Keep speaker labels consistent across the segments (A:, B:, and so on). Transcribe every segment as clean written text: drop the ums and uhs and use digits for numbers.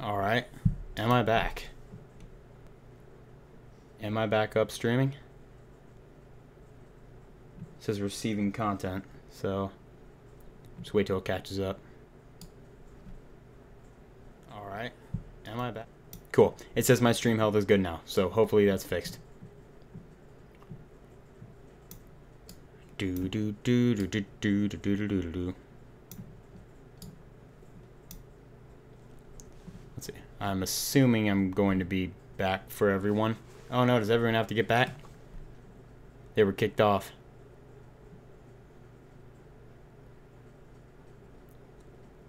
A: Alright, am I back? Am I back up streaming? It says receiving content, so just wait till it catches up. Alright, am I back? Cool, it says my stream health is good now, so hopefully that's fixed. Do do do do do do do do do do do. Let's see. I'm assuming I'm going to be back for everyone. Oh no, does everyone have to get back? They were kicked off.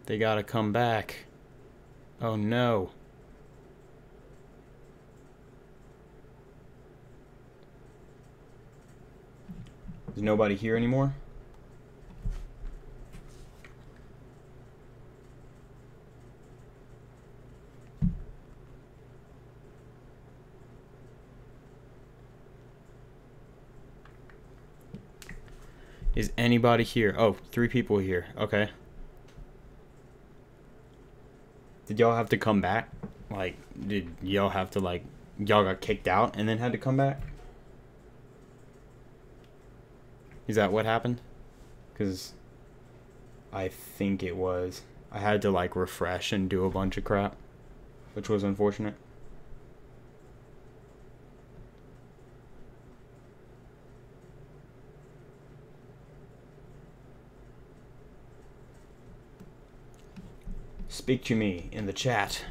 A: They gotta come back. Oh no. Is nobody here anymore? Is anybody here? Oh, 3 people here. Okay. Did y'all have to come back? Like, did y'all have to, like, y'all got kicked out and then had to come back? Is that what happened? Because I think it was. I had to, like, refresh and do a bunch of crap, which was unfortunate. Speak to me in the chat,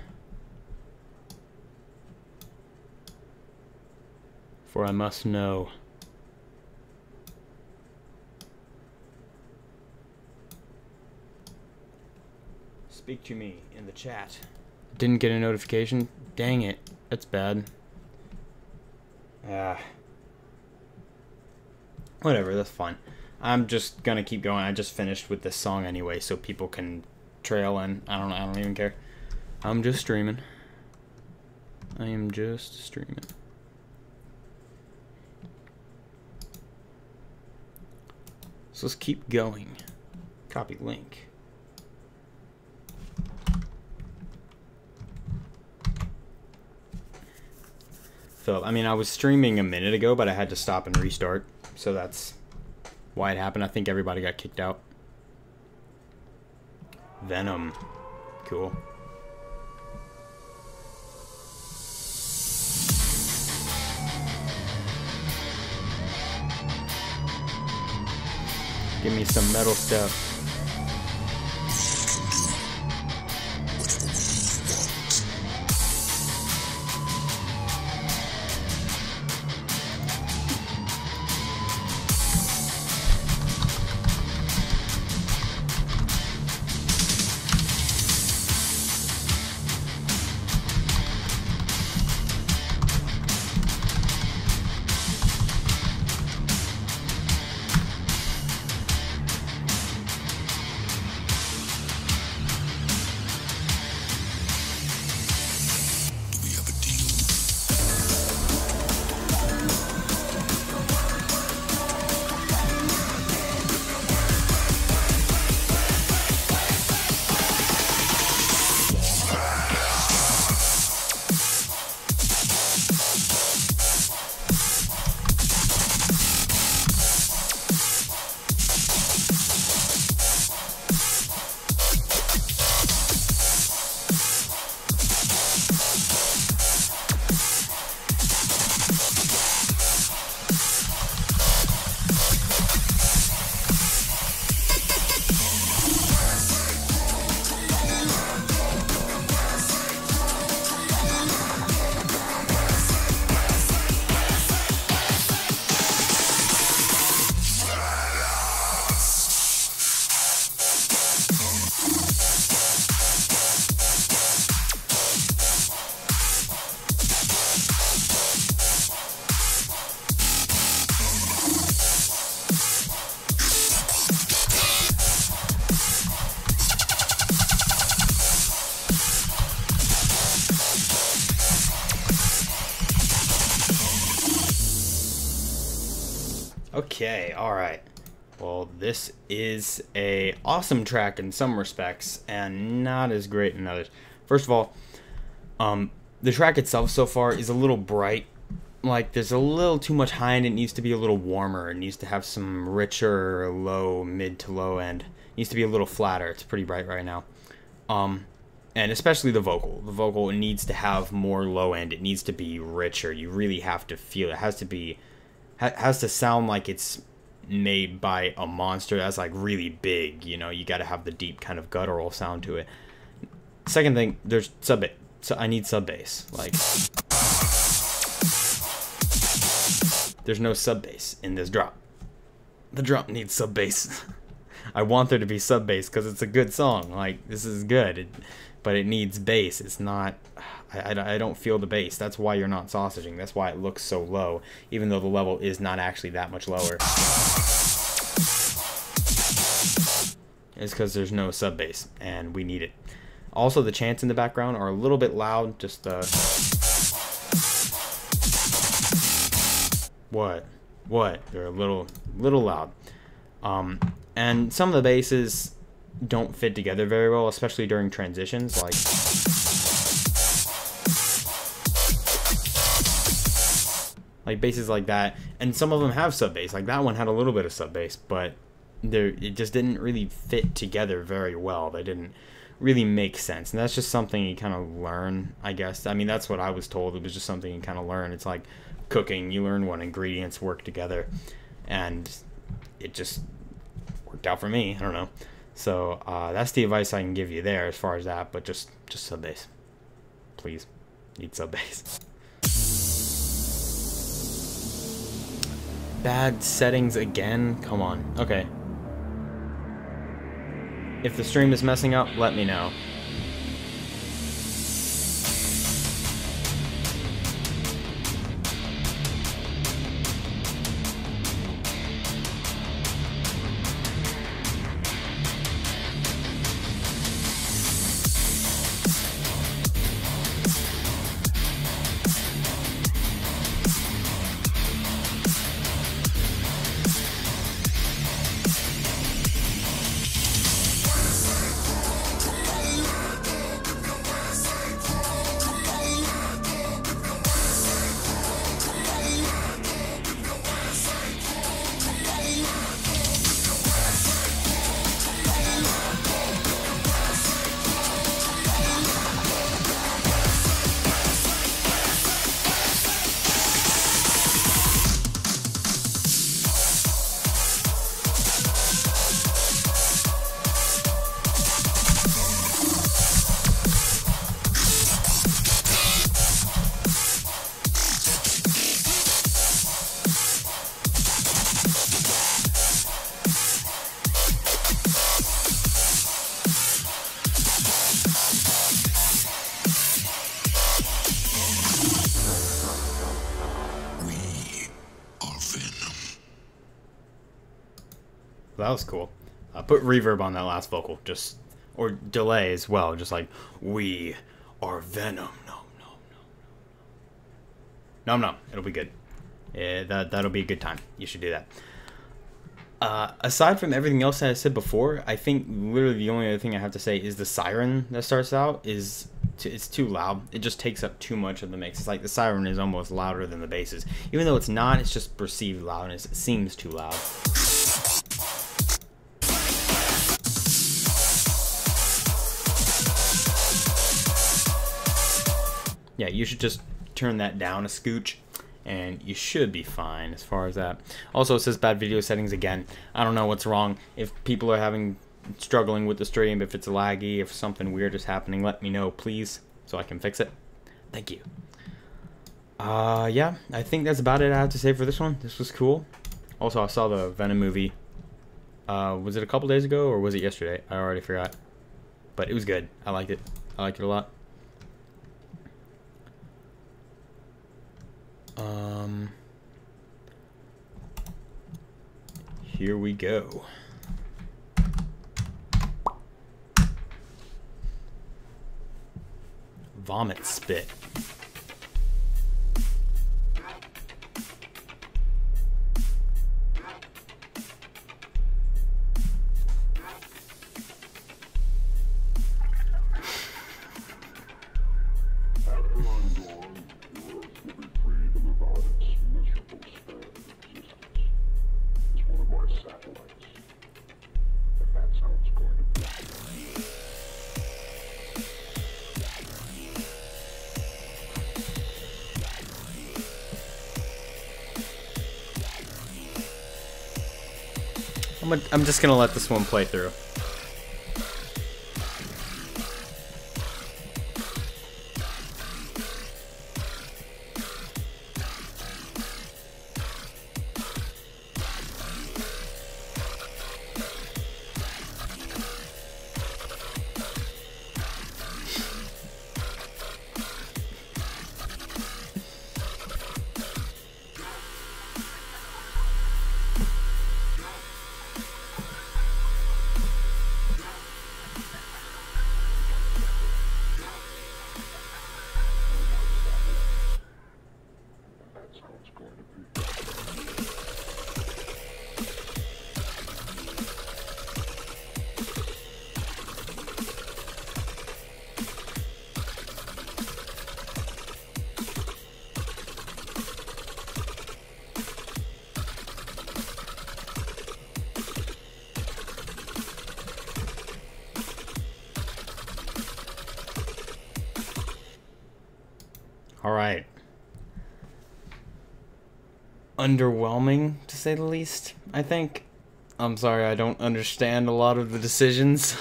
A: for I must know. Speak to me in the chat. Didn't get a notification? Dang it. That's bad. Whatever, that's fine. I'm just gonna keep going. I just finished with this song anyway, so people can trail in. I don't even care. I'm just streaming. I am just streaming. So let's keep going. Copy link. So, I mean, I was streaming a minute ago, but I had to stop and restart. So that's why it happened. I think everybody got kicked out. Venom. Cool. Give me some metal stuff. Okay, alright. Well, this is a awesome track in some respects, and not as great in others. First of all, The track itself so far is a little bright. Like, there's a little too much high end. It needs to be a little warmer. It needs to have some richer low, mid to low end. It needs to be a little flatter. It's pretty bright right now. And especially the vocal. The vocal needs to have more low end. It needs to be richer. You really have to feel it. It has to sound like it's made by a monster that's like really big. You know, you got to have the deep kind of guttural sound to it. Second thing, there's sub bass. So I need sub bass. Like, there's no sub bass in this drop. The drop needs sub bass. I want there to be sub bass because it's a good song. Like, this is good, but it needs bass. It's not. I don't feel the bass. That's why you're not sausaging. That's why it looks so low, even though the level is not actually that much lower. It's because there's no sub bass, and we need it. Also, the chants in the background are a little bit loud. Just what? They're a little loud. And some of the basses don't fit together very well, especially during transitions. Like basses like that, and some of them have sub bass. Like that one had a little bit of sub bass, but it just didn't really fit together very well. They didn't really make sense, and that's just something you kind of learn, I guess. I mean, that's what I was told. It was just something you kind of learn. It's like cooking. You learn when ingredients work together, and it just worked out for me. I don't know. So that's the advice I can give you there as far as that. But just sub bass, please. Need sub bass. Bad settings again? Come on. Okay. If the stream is messing up, let me know. That was cool. Put reverb on that last vocal, or delay as well, just like, we are Venom. No, it'll be good. Yeah, that'll be a good time. You should do that. Aside from everything else that I said before, I think literally the only other thing I have to say is the siren that starts out it's too loud. It just takes up too much of the mix. It's like the siren is almost louder than the basses. Even though it's not, it's just perceived loudness. It seems too loud. Yeah, you should just turn that down a scooch, and you should be fine as far as that. Also, it says bad video settings again. I don't know what's wrong. If people are struggling with the stream, if it's laggy, if something weird is happening, let me know, please, so I can fix it. Thank you. Yeah, I think that's about it I have to say for this one. This was cool. Also, I saw the Venom movie. Was it a couple days ago, or was it yesterday? I already forgot. But it was good. I liked it. I liked it a lot. Here we go. Vomit spit. I'm just gonna let this one play through. All right. Underwhelming, to say the least, I think. I'm sorry, I don't understand a lot of the decisions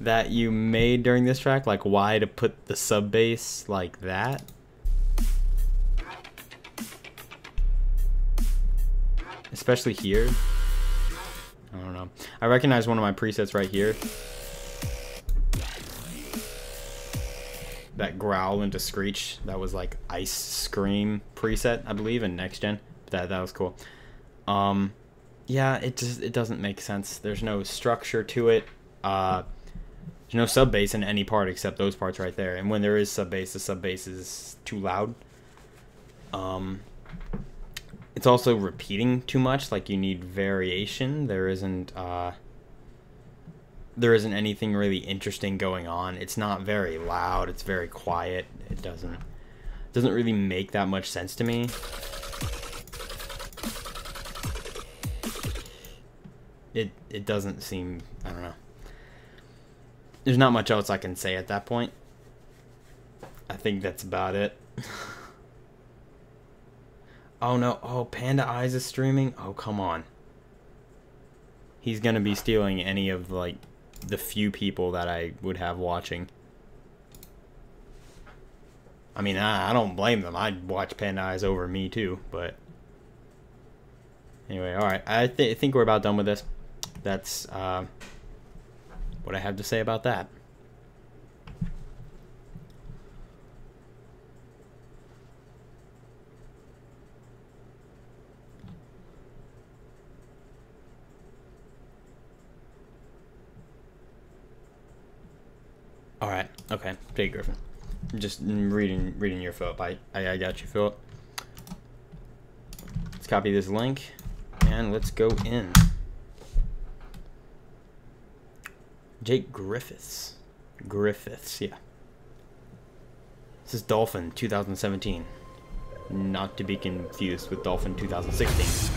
A: that you made during this track, like why to put the sub bass like that. Especially here. I don't know. I recognize one of my presets right here. That growl into screech, that was like Ice Scream preset, I believe, in next gen. That was cool. Yeah, it doesn't make sense. There's no structure to it. There's no sub bass in any part except those parts right there. And when there is sub bass, the sub bass is too loud. It's also repeating too much. Like, you need variation. There isn't anything really interesting going on. It's not very loud. It's very quiet. It doesn't really make that much sense to me. It doesn't seem, I don't know. There's not much else I can say at that point. I think that's about it. Oh no, oh, Panda Eyes is streaming? Oh, come on. He's gonna be stealing any of, like, the few people that I would have watching. I mean, I don't blame them. I'd watch Panda Eyes over me too, but anyway, alright. I think we're about done with this. That's what I have to say about that. Alright, okay. Jake Griffin. I'm just reading your Philip. I got you, Philip. Let's copy this link and let's go in. Jake Griffiths. Griffiths, yeah. This is Dolphin 2017. Not to be confused with Dolphin 2016.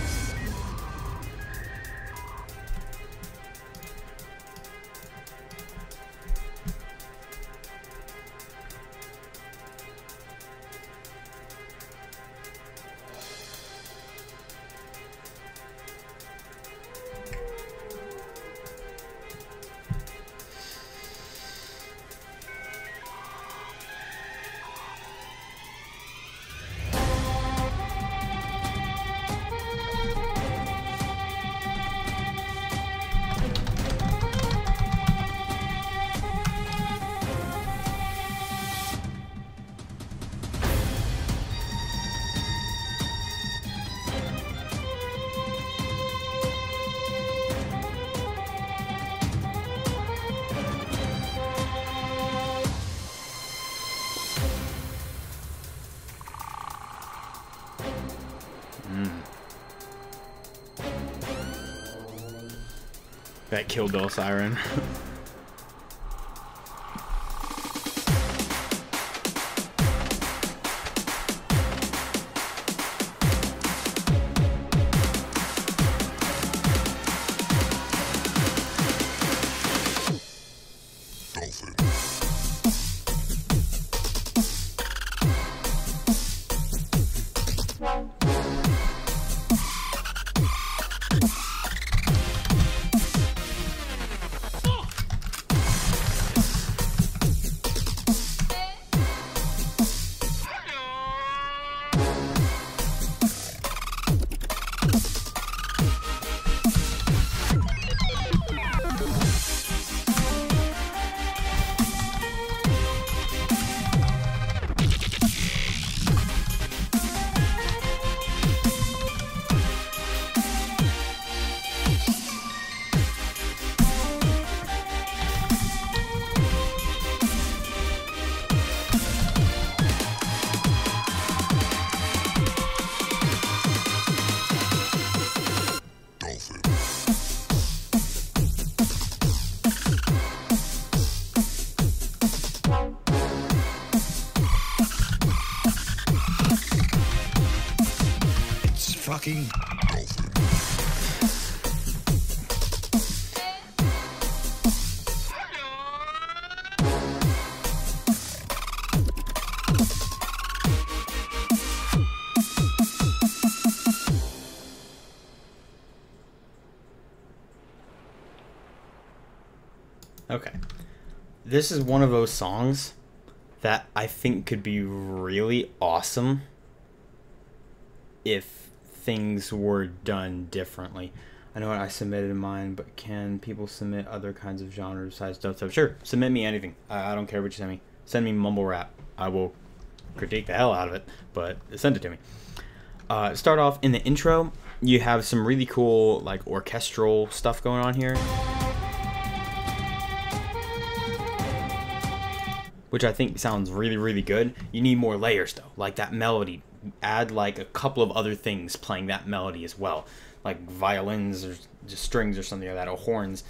A: That Kill Bill siren.
B: Fucking dolphin.
A: Okay. This is one of those songs that I think could be really awesome if things were done differently. I know what I submitted mine, but can people submit other kinds of genres besides dubstep? Sure, submit me anything. I don't care what you send me. Send me mumble rap. I will critique the hell out of it, but send it to me. Start off in the intro, you have some really cool like orchestral stuff going on here, which I think sounds really, really good. You need more layers though, like that melody. Add like a couple of other things playing that melody as well, like violins or just strings or something like that, or horns,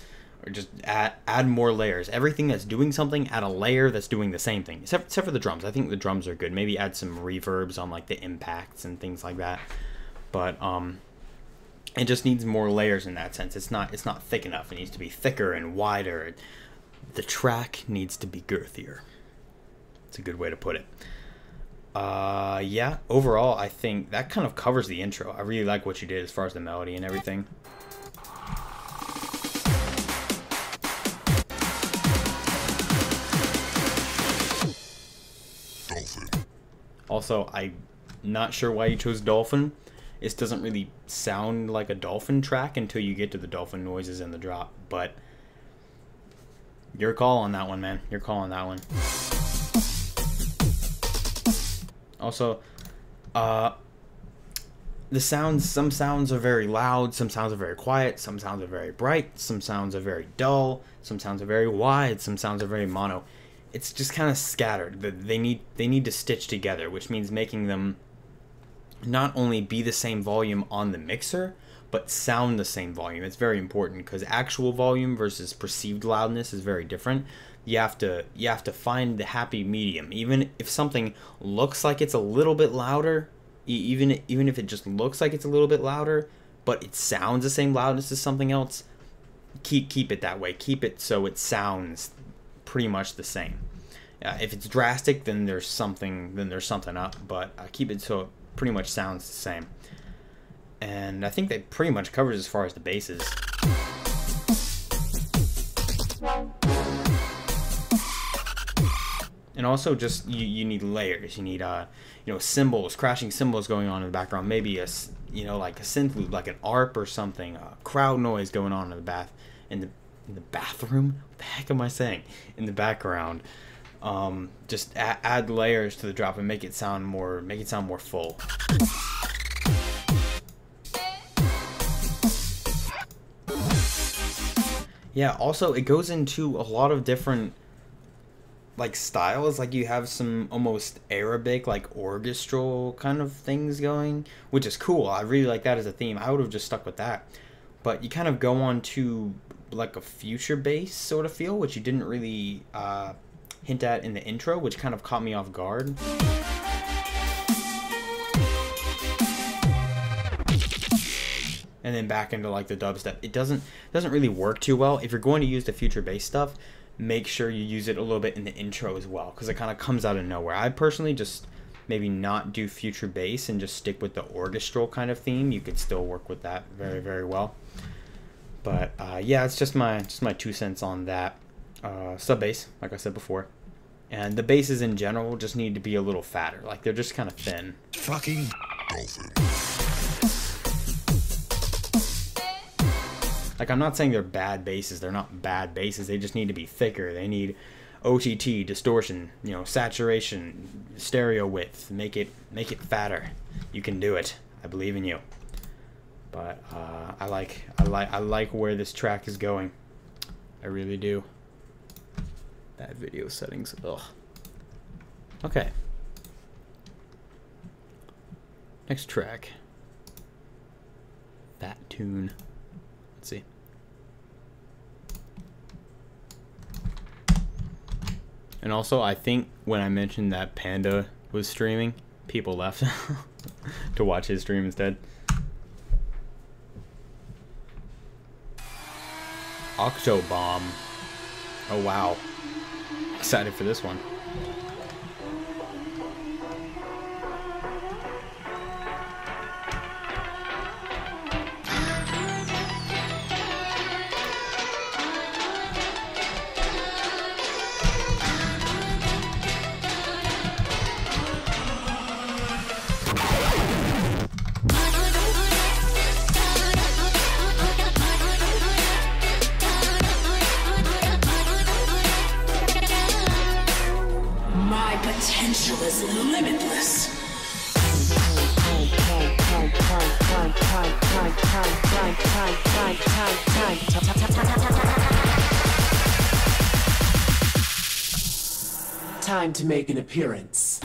A: or just add more layers. Everything that's doing something, add a layer that's doing the same thing, except for the drums. I think the drums are good. Maybe add some reverbs on like the impacts and things like that. But it just needs more layers in that sense. It's not thick enough. It needs to be thicker and wider. The track needs to be girthier. It's a good way to put it. Yeah, overall, I think that kind of covers the intro. I really like what you did as far as the melody and everything.
B: Dolphin.
A: Also, I'm not sure why you chose dolphin. It doesn't really sound like a dolphin track until you get to the dolphin noises in the drop, but your call on that one, man. Your call on that one. Also, the sounds, some sounds are very loud, some sounds are very quiet, some sounds are very bright, some sounds are very dull, some sounds are very wide, some sounds are very mono. It's just kind of scattered. They need to stitch together, which means making them not only be the same volume on the mixer, but sound the same volume. It's very important because actual volume versus perceived loudness is very different. You have to find the happy medium. Even if something looks like it's a little bit louder, even if it just looks like it's a little bit louder, but it sounds the same loudness as something else, keep it that way. Keep it so it sounds pretty much the same. If it's drastic, then there's something up. But keep it so it pretty much sounds the same. And I think that pretty much covers as far as the basses. And also, just you need layers. You need cymbals, crashing cymbals going on in the background. Maybe like a synth loop, like an ARP or something. Crowd noise going on in the bathroom. What the heck am I saying? In the background. Just add layers to the drop and make it sound more full. Yeah. Also, it goes into a lot of different like styles. Like you have some almost Arabic, like orchestral kind of things going, which is cool. I really like that as a theme. I would have just stuck with that. But you kind of go on to like a future bass sort of feel, which you didn't really hint at in the intro, which kind of caught me off guard. And then back into like the dubstep. It doesn't really work too well. If you're going to use the future bass stuff, make sure you use it a little bit in the intro as well, because it kind of comes out of nowhere. I personally just maybe not do future bass and just stick with the orchestral kind of theme. You could still work with that very, very well. But yeah, it's just my 2 cents on that. Sub bass, like I said before, and the basses in general just need to be a little fatter. Like they're just kind of thin.
B: Fucking dolphin.
A: Like, I'm not saying they're bad basses. They're not bad basses. They just need to be thicker. They need OTT, distortion, saturation, stereo width. Make it fatter. You can do it. I believe in you. But I like where this track is going. I really do. Bad video settings. Ugh. Okay. Next track. That tune. Let's see. And also, I think when I mentioned that Panda was streaming, people left to watch his stream instead. Octobomb. Oh wow. Excited for this one.
C: Potential is limitless. Time to make an appearance.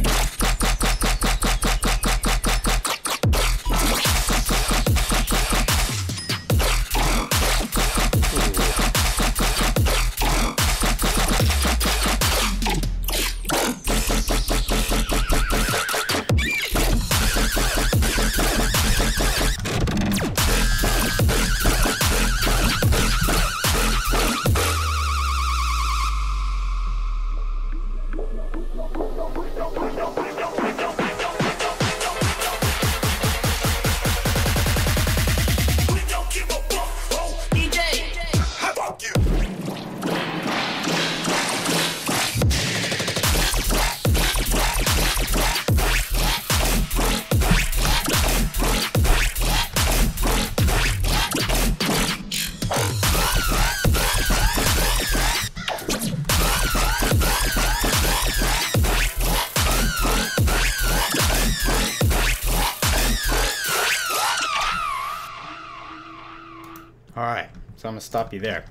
A: Alright, so I'm going to stop you there.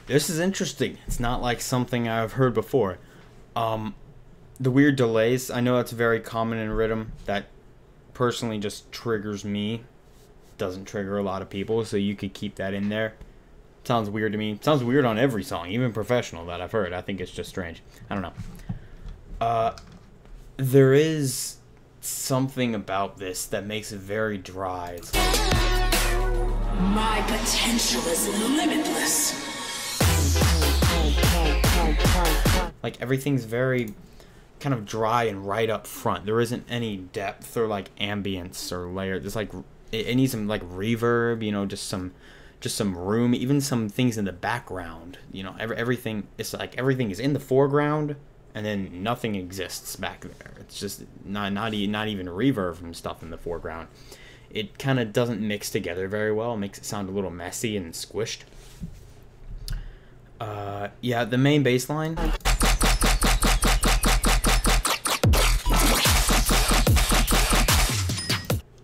A: This is interesting. It's not like something I've heard before. The weird delays, I know that's very common in rhythm. That personally just triggers me. Doesn't trigger a lot of people, so you could keep that in there. Sounds weird to me. It sounds weird on every song, even professional that I've heard. I think it's just strange. I don't know. There is something about this that makes it very dry. It's like,
C: my potential is limitless.
A: like everything's very kind of dry and right up front. There isn't any depth or like ambience or layer. There's like it needs some like reverb, you know, just some room, even some things in the background. You know, everything is like everything is in the foreground and then nothing exists back there. It's just not even reverb from stuff in the foreground. It kind of doesn't mix together very well. It makes it sound a little messy and squished. Yeah, the main bass line.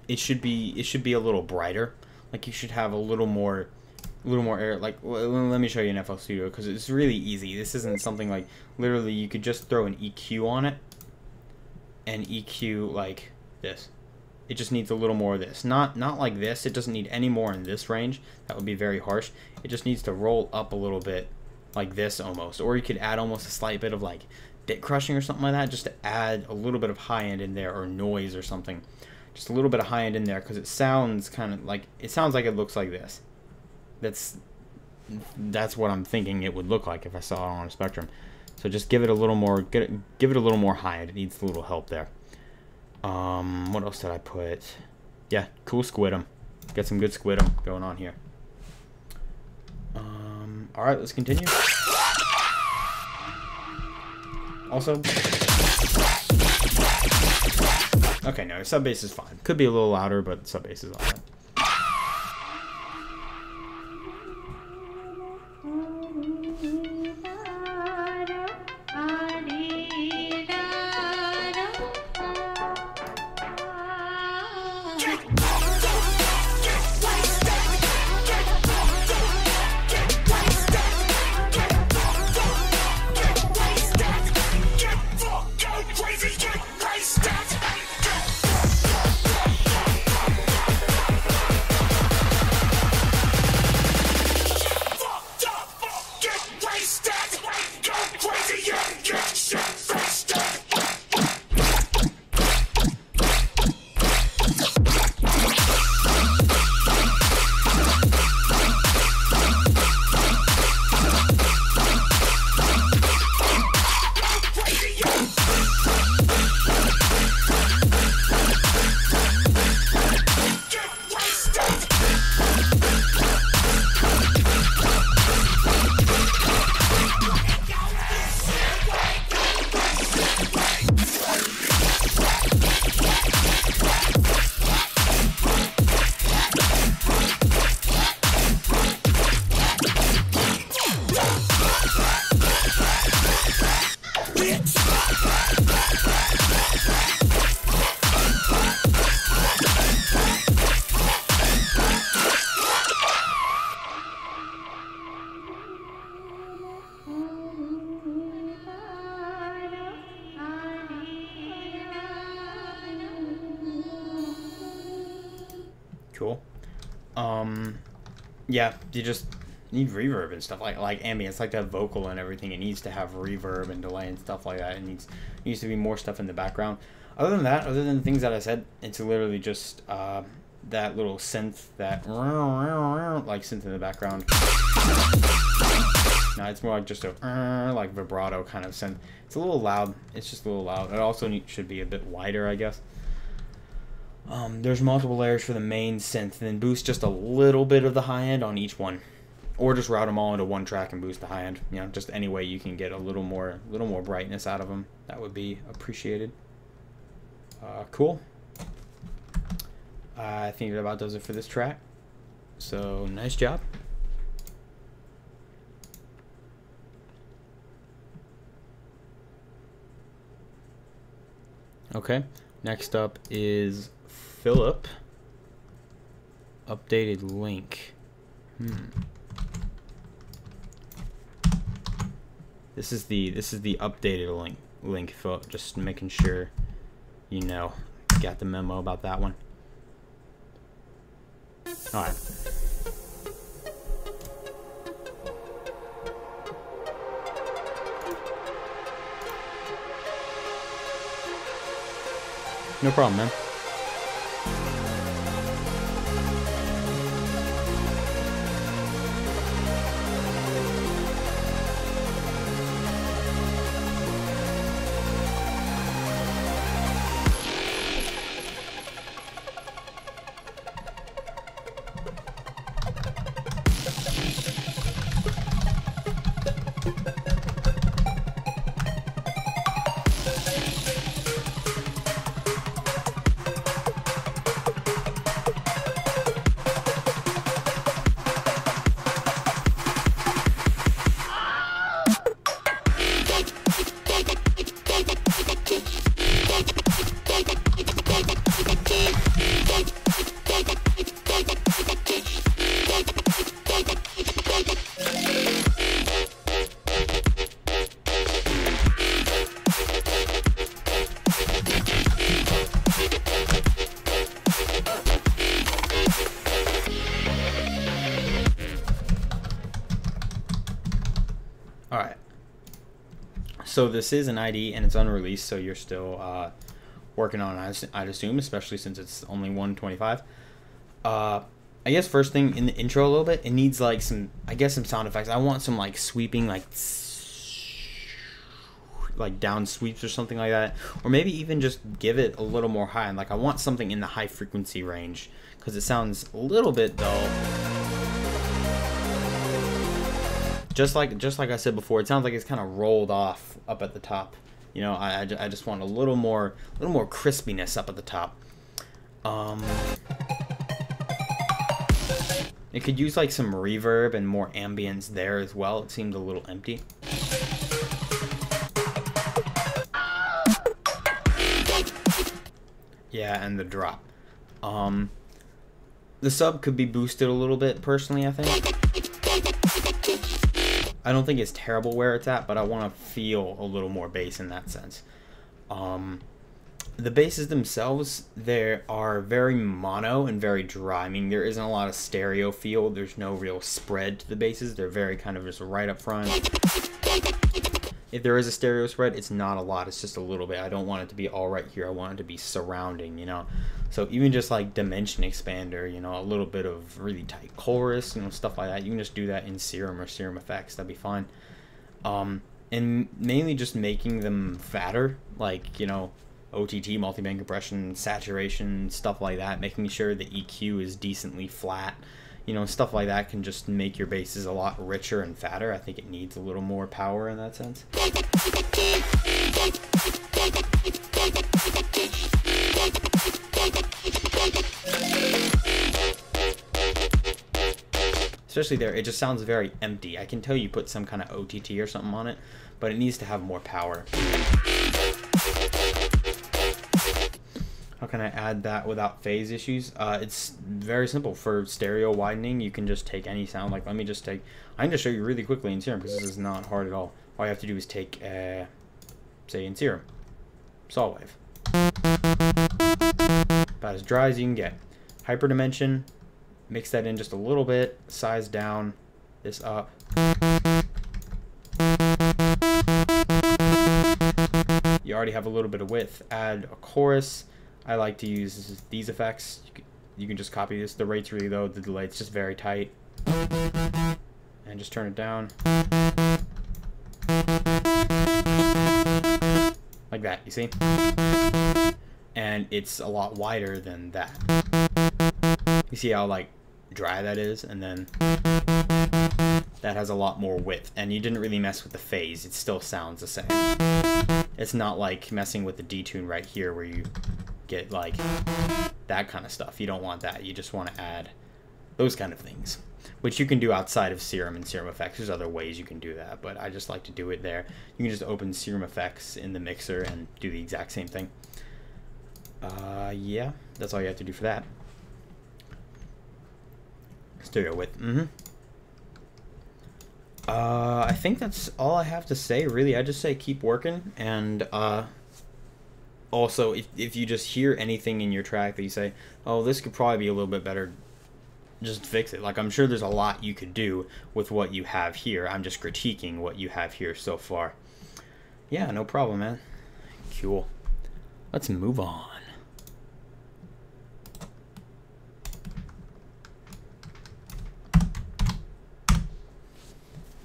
A: It should be a little brighter. Like you should have a little more air. Like let me show you in FL Studio because it's really easy. This isn't something like literally you could just throw an EQ on it and EQ like this. It just needs a little more of this. Not like this. It doesn't need any more in this range. That would be very harsh. It just needs to roll up a little bit like this almost. Or you could add almost a slight bit of like bit crushing or something like that just to add a little bit of high end in there or noise or something. Just a little bit of high end in there because it sounds kind of like it looks like this. That's what I'm thinking it would look like if I saw it on a Spectrum. So just give it a little more give it a little more high end. It needs a little help there. What else did I put? Yeah, cool squid'em. Got some good squid'em going on here. Alright, let's continue. Also, okay, no, sub bass is fine. Could be a little louder, but sub bass is alright.
C: bitch.
A: Cool. Yeah, you just need reverb and stuff like ambience, like that vocal and everything. It needs to have reverb and delay and stuff like that. It needs to be more stuff in the background. Other than that, other than the things that I said, it's literally just that little synth, that like synth in the background. No, it's more like just a like vibrato kind of synth. It's a little loud. It's just a little loud. It also should be a bit wider, I guess. There's multiple layers for the main synth, and then boost just a little bit of the high end on each one, or just route them all into one track and boost the high end. You know, just any way you can get a little more brightness out of them, that would be appreciated. Cool. I think that about does it for this track. So nice job. Okay, next up is Philip. Updated link. This is the updated link, Philip. Just making sure you know, got the memo about that one. All right. No problem, man. Alright, so this is an ID and it's unreleased, so you're still working on it, I'd assume, especially since it's only 125. I guess first thing in the intro a little bit, it needs like some sound effects. I want some like sweeping, like down sweeps or something like that, or maybe even just give it a little more high. And like I want something in the high frequency range because it sounds a little bit dull. Just like I said before, it sounds like it's kind of rolled off up at the top. You know, I just want a little more crispiness up at the top. It could use like some reverb and more ambience there as well. It seemed a little empty. Yeah, and the drop. The sub could be boosted a little bit, personally, I think. I don't think it's terrible where it's at, but I want to feel a little more bass in that sense. The basses themselves, they are very mono and very dry. I mean, there isn't a lot of stereo feel. There's no real spread to the basses. They're very kind of just right up front. If there is a stereo spread, it's not a lot. It's just a little bit. I don't want it to be all right here. I want it to be surrounding, you know. So even just like dimension expander, you know, a little bit of really tight chorus, you know, stuff like that. You can just do that in Serum or Serum Effects. That'd be fine. And mainly just making them fatter, like, you know, OTT, multiband compression, saturation, stuff like that. Making sure the EQ is decently flat. You know, stuff like that can just make your basses a lot richer and fatter. I think it needs a little more power in that sense. especially there, it just sounds very empty. I can tell you put some kind of OTT or something on it, but it needs to have more power. How can I add that without phase issues? It's very simple. For stereo widening, you can just take any sound. Like, let me just take, I can just show you really quickly in Serum, because this is not hard at all. All you have to do is take, say in Serum, saw wave. About as dry as you can get. Hyperdimension, mix that in just a little bit, size down, this up. You already have a little bit of width. Add a chorus. I like to use these effects. You can just copy this. The rate's really low, the delay, it's just very tight. And just turn it down. Like that, you see? And it's a lot wider than that. You see how like dry that is? And then that has a lot more width. And you didn't really mess with the phase. It still sounds the same. It's not like messing with the detune right here where you get like that kind of stuff. You don't want that. You just want to add those kind of things, which you can do outside of Serum and Serum Effects. There's other ways you can do that, but I just like to do it there. You can just open Serum Effects in the mixer and do the exact same thing. Yeah, that's all you have to do for that. Stereo width. I think that's all I have to say, really. I just say keep working, and also, if you just hear anything in your track that you say, oh, this could probably be a little bit better, just fix it. Like, I'm sure there's a lot you could do with what you have here. I'm just critiquing what you have here so far. Yeah, no problem, man. Cool. Let's move on.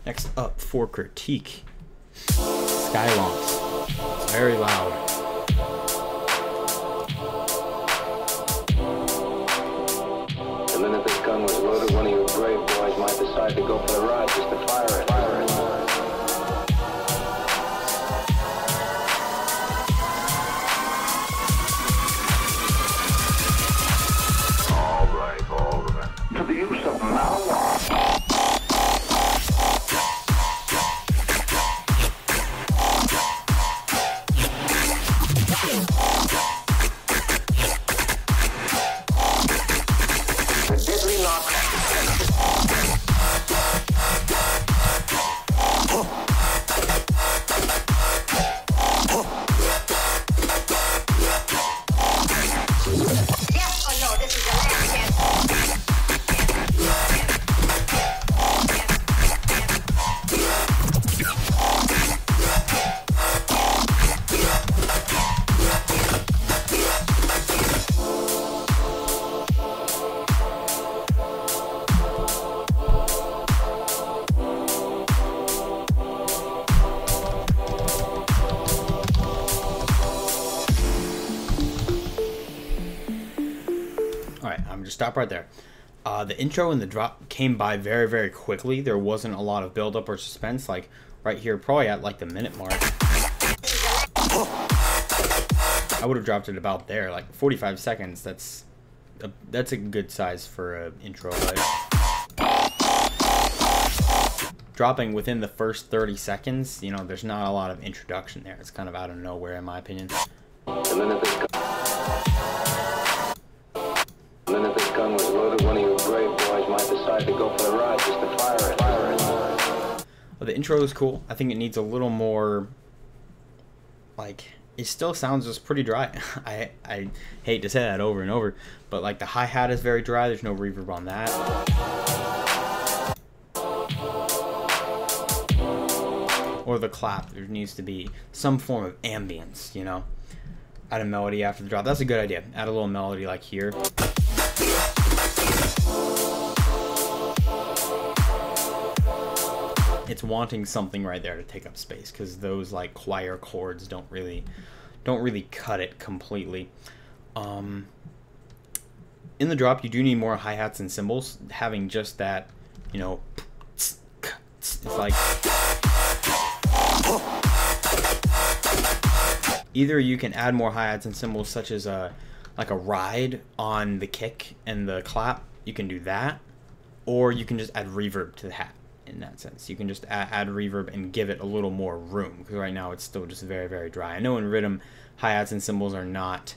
A: Next up for critique, Skylonks. It's very loud.
D: The minute this gun was loaded, one of you brave boys might decide to go for the ride just to fire it. All right. To the use of marijuana.
A: Stop right there. The intro and the drop came by very, very quickly. There wasn't a lot of build-up or suspense. Like right here, probably at like the minute mark. I would have dropped it about there, like 45 seconds. That's a good size for an intro. Right? Dropping within the first 30 seconds, you know, there's not a lot of introduction there. It's kind of out of nowhere, in my opinion.
D: The minute this gun was loaded, one of you brave boys might decide to go for the ride just to fire it.
A: Well, the intro is cool. I think it needs a little more, like, it still sounds just pretty dry. I hate to say that over and over, but like the hi-hat is very dry. There's no reverb on that. Or the clap. There needs to be some form of ambience, you know? Add a melody after the drop. That's a good idea. Add a little melody like here. It's wanting something right there to take up space, because those like choir chords don't really cut it completely. In the drop, you do need more hi-hats and cymbals. Having just that, you know, it's like either you can add more hi-hats and cymbals, such as like a ride on the kick and the clap. You can do that, or you can just add reverb to the hat. In that sense, you can just add reverb and give it a little more room, because right now it's still just very, very dry. I know in rhythm, hi-hats and cymbals are not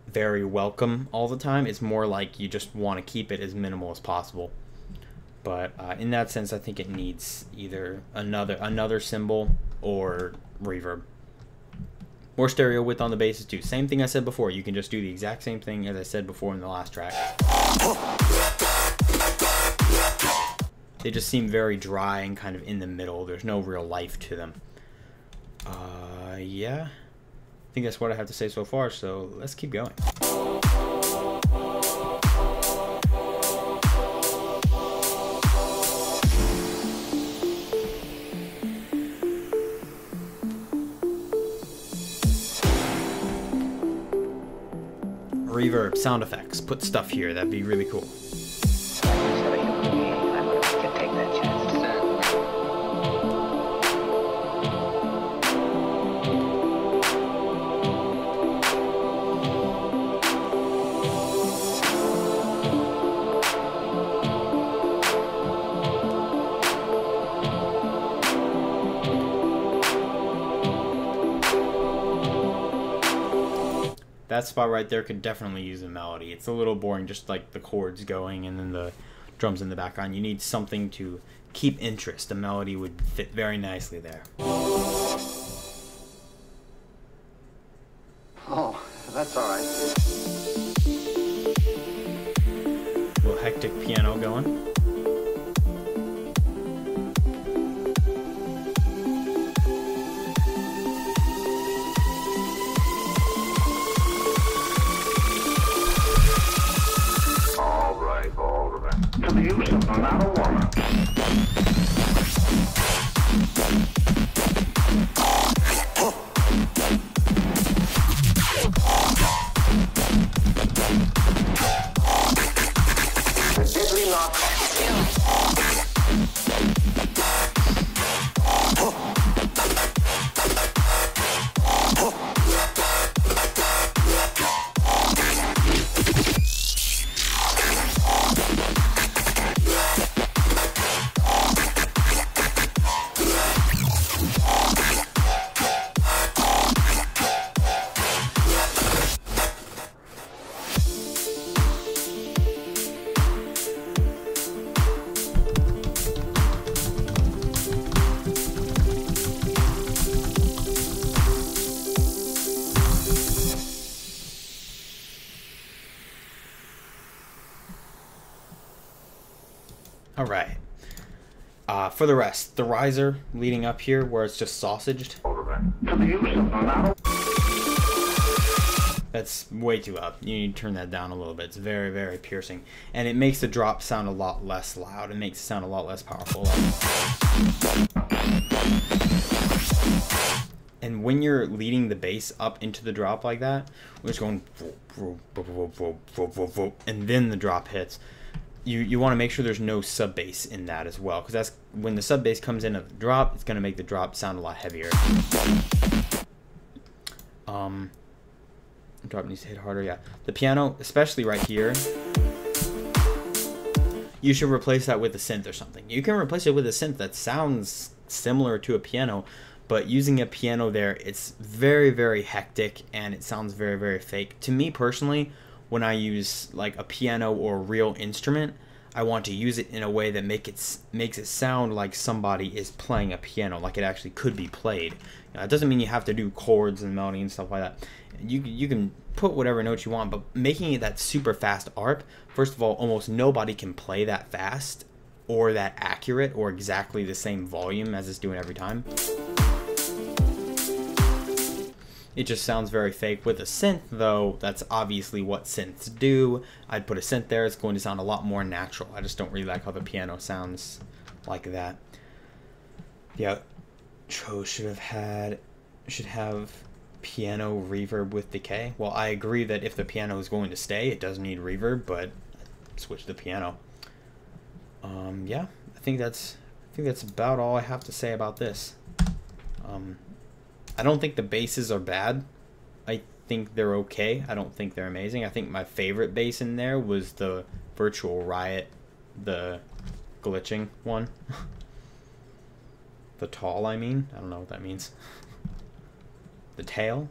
A: very welcome all the time. It's more like you just want to keep it as minimal as possible. But in that sense, I think it needs either another cymbal or reverb. More stereo width on the basses too. Same thing I said before. You can just do the exact same thing as I said before in the last track. They just seem very dry and kind of in the middle. There's no real life to them. Yeah. I think that's what I have to say so far, so let's keep going. Reverb, sound effects, put stuff here. That'd be really cool. That spot right there could definitely use a melody. It's a little boring, just like the chords going and then the drums in the background. You need something to keep interest. A melody would fit very nicely there.
E: Oh, that's all right.
A: A little hectic piano going.
E: To the use of marijuana. The deadly knockoff.
A: All right. For the rest, the riser leading up here where it's just sausaged.
E: To the use of marijuana.
A: That's way too up. You need to turn that down a little bit. It's very, very piercing. And it makes the drop sound a lot less loud. It makes it sound a lot less powerful. And when you're leading the bass up into the drop like that, we're just going and then the drop hits. You want to make sure there's no sub bass in that as well, because that's when the sub bass comes in at the drop, it's going to make the drop sound a lot heavier. Drop needs to hit harder, yeah. The piano, especially right here, you should replace that with a synth or something. You can replace it with a synth that sounds similar to a piano, but using a piano there, it's very, very hectic and it sounds very, very fake. To me personally, when I use like a piano or a real instrument, I want to use it in a way that makes it sound like somebody is playing a piano, like it actually could be played. It doesn't mean you have to do chords and melody and stuff like that. You can put whatever notes you want, but making it that super fast ARP, first of all, almost nobody can play that fast or that accurate or exactly the same volume as it's doing every time. It just sounds very fake. With a synth, though, that's obviously what synths do. I'd put a synth there. It's going to sound a lot more natural. I just don't really like how the piano sounds like that. The outro should have piano reverb with decay. Well, I agree that if the piano is going to stay, it does need reverb, but switch the piano. Yeah, I think that's about all I have to say about this. I don't think the basses are bad. I think they're okay. I don't think they're amazing. I think my favorite bass in there was the Virtual Riot the glitching one. The tall, I mean. I don't know what that means. The tail?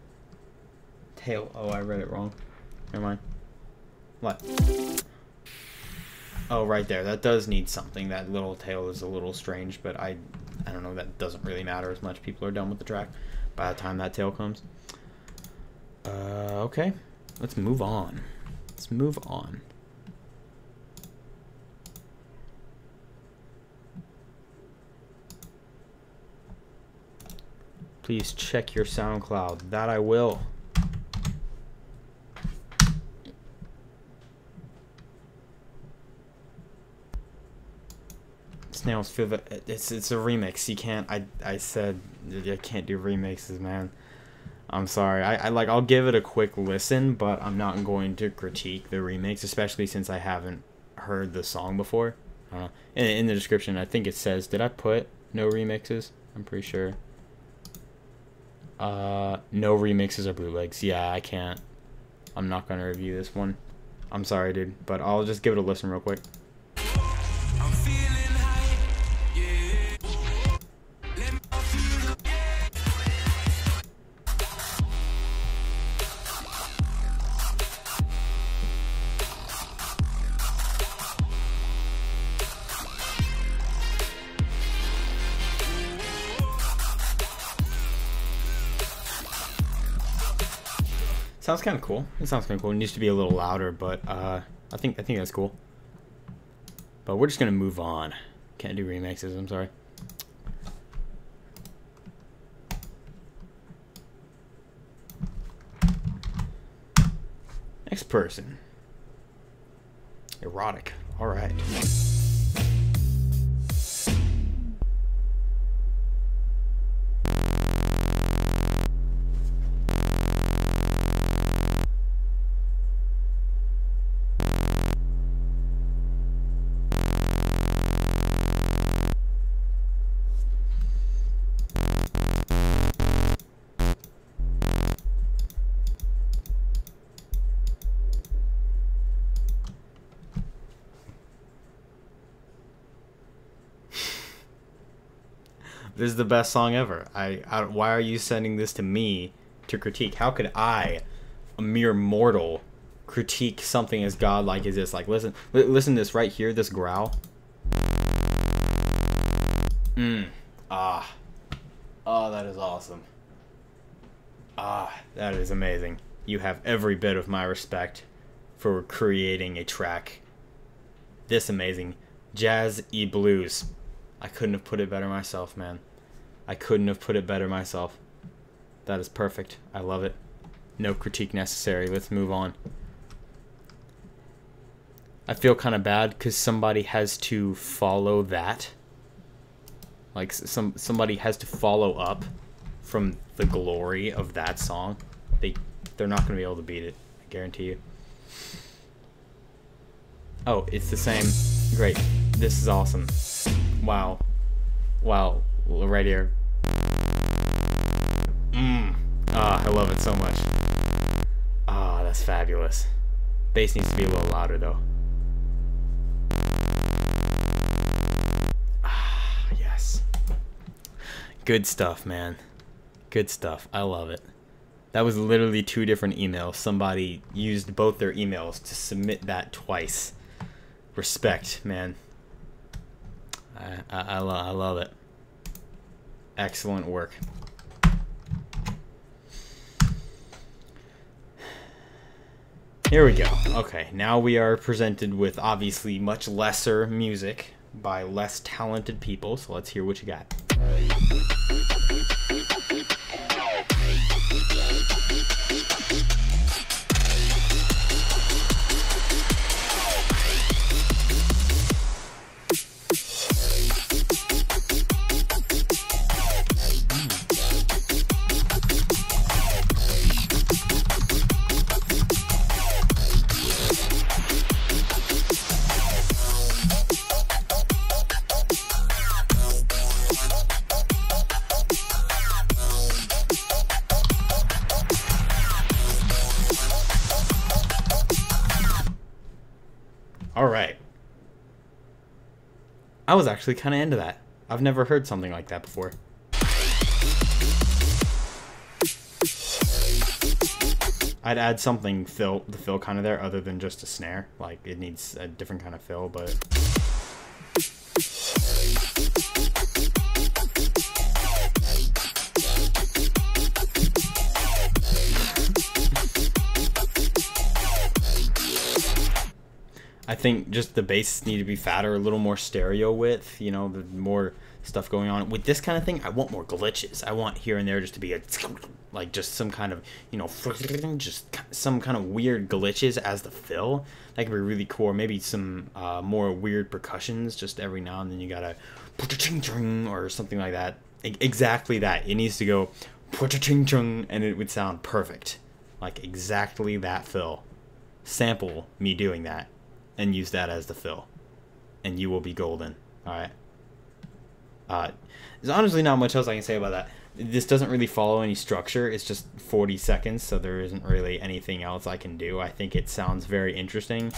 A: Tail. Oh, I read it wrong. Never mind. What? Oh, right there. That does need something. That little tail is a little strange, but I don't know. That doesn't really matter as much. People are done with the track by the time that tail comes. Okay. Let's move on. Let's move on. Please check your SoundCloud. That I will. Snails feel that it's a remix. You can't. I said I can't do remixes, man. I'm sorry. I'll give it a quick listen, but I'm not going to critique the remix, especially since I haven't heard the song before. I don't know. In the description, I think it says. Did I put no remixes? I'm pretty sure. No remixes or bootlegs. Yeah, I can't. I'm not gonna review this one. I'm sorry, dude, but I'll just give it a listen real quick.
F: I'm feeling high, yeah. Let me feel it.
A: Sounds kind of cool. It sounds kind of cool. It needs to be a little louder, but I think that's cool. But we're just gonna move on. Can't do remixes. I'm sorry. Next person. Erotic. All right. This is the best song ever. Why are you sending this to me to critique? How could I, a mere mortal, critique something as godlike as this? Like, listen to this right here, this growl. Oh, that is awesome. That is amazing. You have every bit of my respect for creating a track this amazing. Jazz-y blues. I couldn't have put it better myself, man. I couldn't have put it better myself. That is perfect. I love it. No critique necessary. Let's move on. I feel kind of bad because somebody has to follow that. Like somebody has to follow up from the glory of that song. They're not going to be able to beat it. I guarantee you. Oh, it's the same. Great. This is awesome. Wow. Wow. Right here. I love it so much. That's fabulous. Bass needs to be a little louder though. Yes. Good stuff, man. Good stuff. I love it. That was literally 2 different emails. Somebody used both their emails to submit that twice. Respect, man. I love it. Excellent work. Here we go. Okay, now we are presented with obviously much lesser music by less talented people, so let's hear what you got. I was actually kind of into that. I've never heard something like that before. I'd add something the fill kind of there other than just a snare. Like, it needs a different kind of fill, but... I think just the bass need to be fatter, a little more stereo width, you know, the more stuff going on. With this kind of thing, I want more glitches. I want here and there just to be a, like, just some kind of, you know, just some kind of weird glitches as the fill. That could be really cool. Maybe some more weird percussions just every now and then. You gotta or something like that. Exactly that. It needs to go and it would sound perfect. Like exactly that fill. Sample me doing that and use that as the fill, and you will be golden. All right. There's honestly not much else I can say about that. This doesn't really follow any structure. It's just 40 seconds, so there isn't really anything else I can do. I think it sounds very interesting.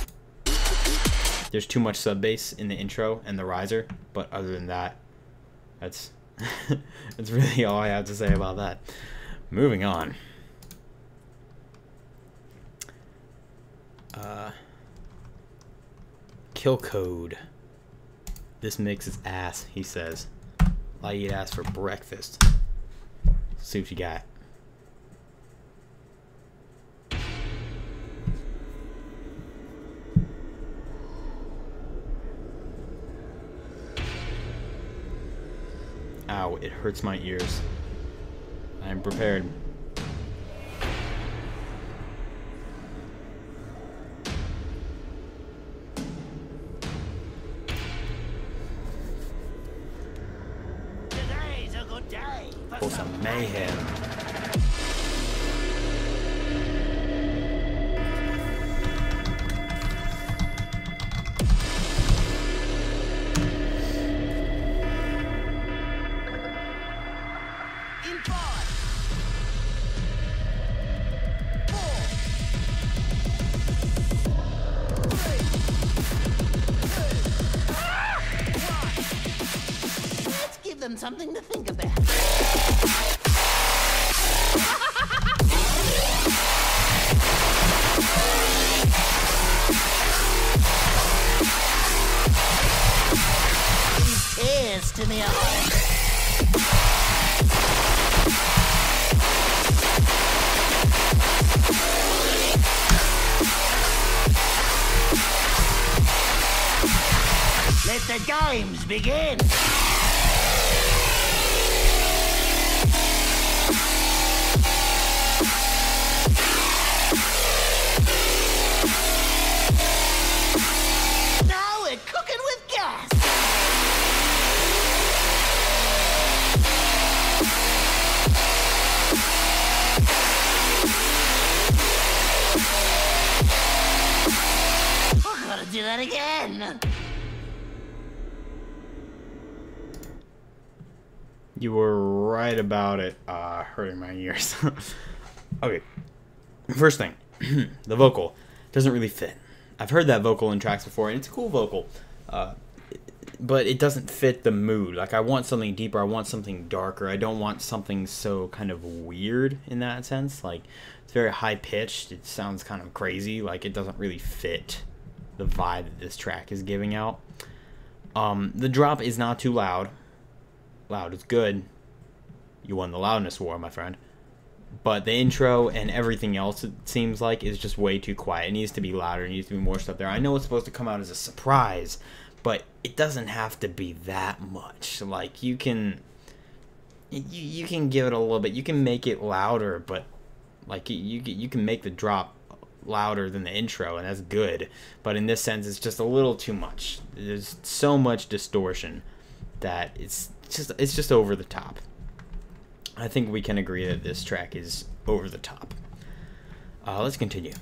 A: There's too much sub bass in the intro and the riser, but other than that, that's that's really all I have to say about that. Moving on. Kill code. This mix is ass, he says. I eat ass for breakfast. See what you got. Ow, it hurts my ears. I am prepared. For some mayhem.
G: Let's give them something to think about. Tears to the eye. Let the games begin. Now we're cooking with gas. I gotta do that again.
A: You were right about it hurting my ears. Okay, first thing, the vocal doesn't really fit. I've heard that vocal in tracks before, and it's a cool vocal, but it doesn't fit the mood. Like, I want something deeper, I want something darker, I don't want something so kind of weird in that sense. Like, it's very high-pitched, it sounds kind of crazy, like it doesn't really fit the vibe that this track is giving out. The drop is not too loud. Loud is good. You won the loudness war, my friend. But the intro and everything else, it seems like, is just way too quiet. It needs to be louder. It needs to be more stuff there. I know it's supposed to come out as a surprise, but it doesn't have to be that much. Like, you can give it a little bit. You can make it louder, but like you can make the drop louder than the intro, and that's good. But in this sense, it's just a little too much. There's so much distortion that it's just over the top. I think we can agree that this track is over the top. Let's continue.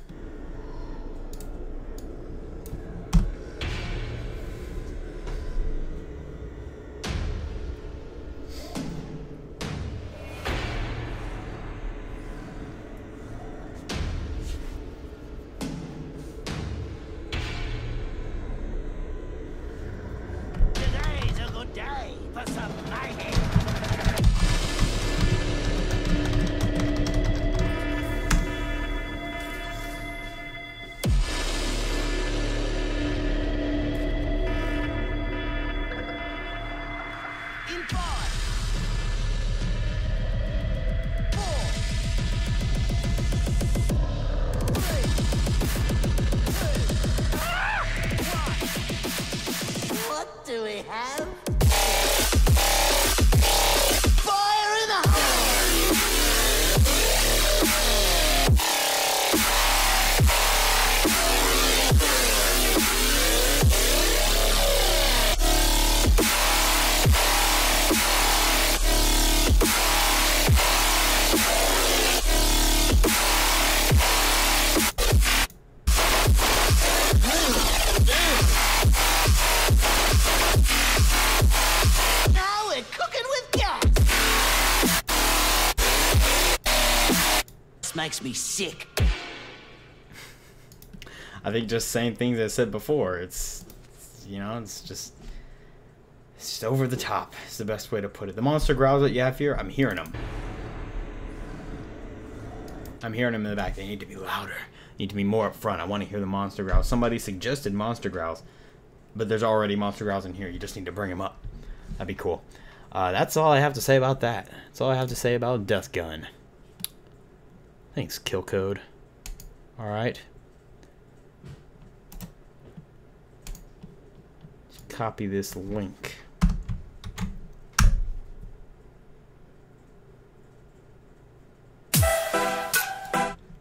G: This makes me sick.
A: I think just saying things I said before, it's you know, it's just over the top. It's the best way to put it. The monster growls that you have here, I'm hearing them. I'm hearing them in the back. They need to be louder. Need to be more up front. I want to hear the monster growls. Somebody suggested monster growls, but there's already monster growls in here. You just need to bring them up. That'd be cool. That's all I have to say about that. That's all I have to say about Death Gun. Thanks, Kill Code. Alright. Copy this link.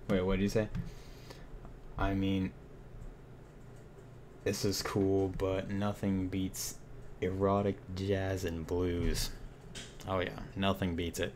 A: Wait, what did you say? I mean, this is cool, but nothing beats erotic jazz and blues. Oh yeah, nothing beats it.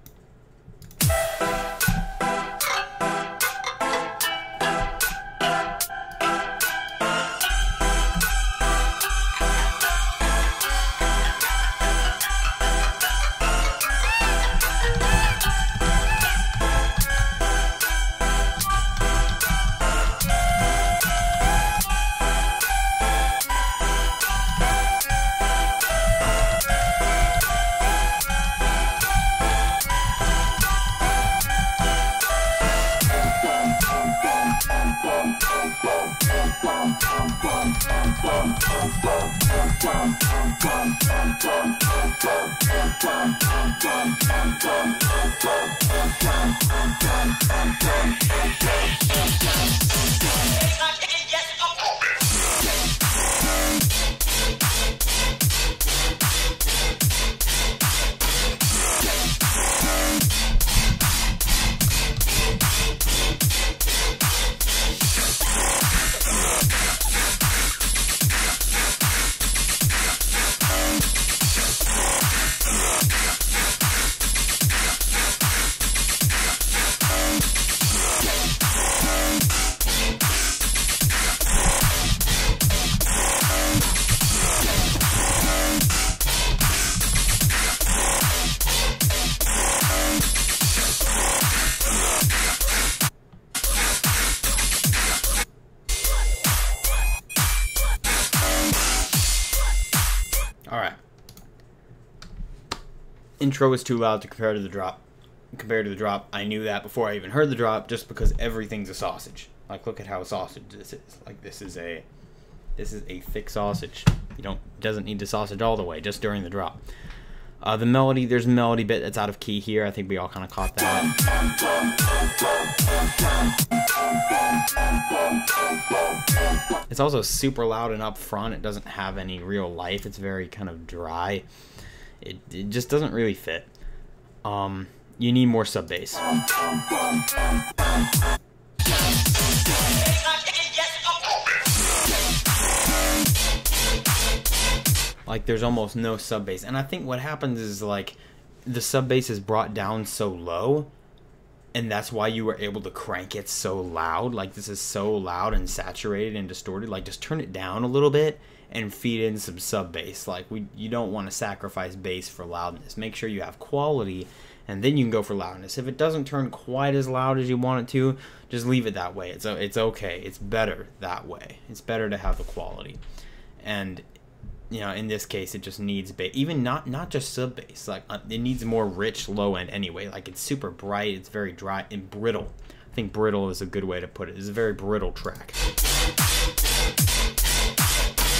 A: Alright. Intro is too loud to compare to the drop. Compared to the drop, I knew that before I even heard the drop, just because everything's a sausage. Like, look at how sausage this is. Like, this is a thick sausage. Doesn't need to sausage all the way, just during the drop. The melody, there's a melody bit that's out of key here. I think we all kind of caught that. It's also super loud and up front. It doesn't have any real life. It's very kind of dry. It just doesn't really fit. You need more sub bass. Like, there's almost no sub bass, and I think what happens is, like, the sub bass is brought down so low, and that's why you were able to crank it so loud. Like, this is so loud and saturated and distorted. Like, just turn it down a little bit and feed in some sub bass. Like, you don't want to sacrifice bass for loudness. Make sure you have quality, and then you can go for loudness. If it doesn't turn quite as loud as you want it to, just leave it that way. It's okay. It's better that way. It's better to have the quality. And you know, in this case, it just needs bass. Even not just sub bass. Like, it needs more rich low end anyway. Like, it's super bright. It's very dry and brittle. I think brittle is a good way to put it. It's a very brittle track.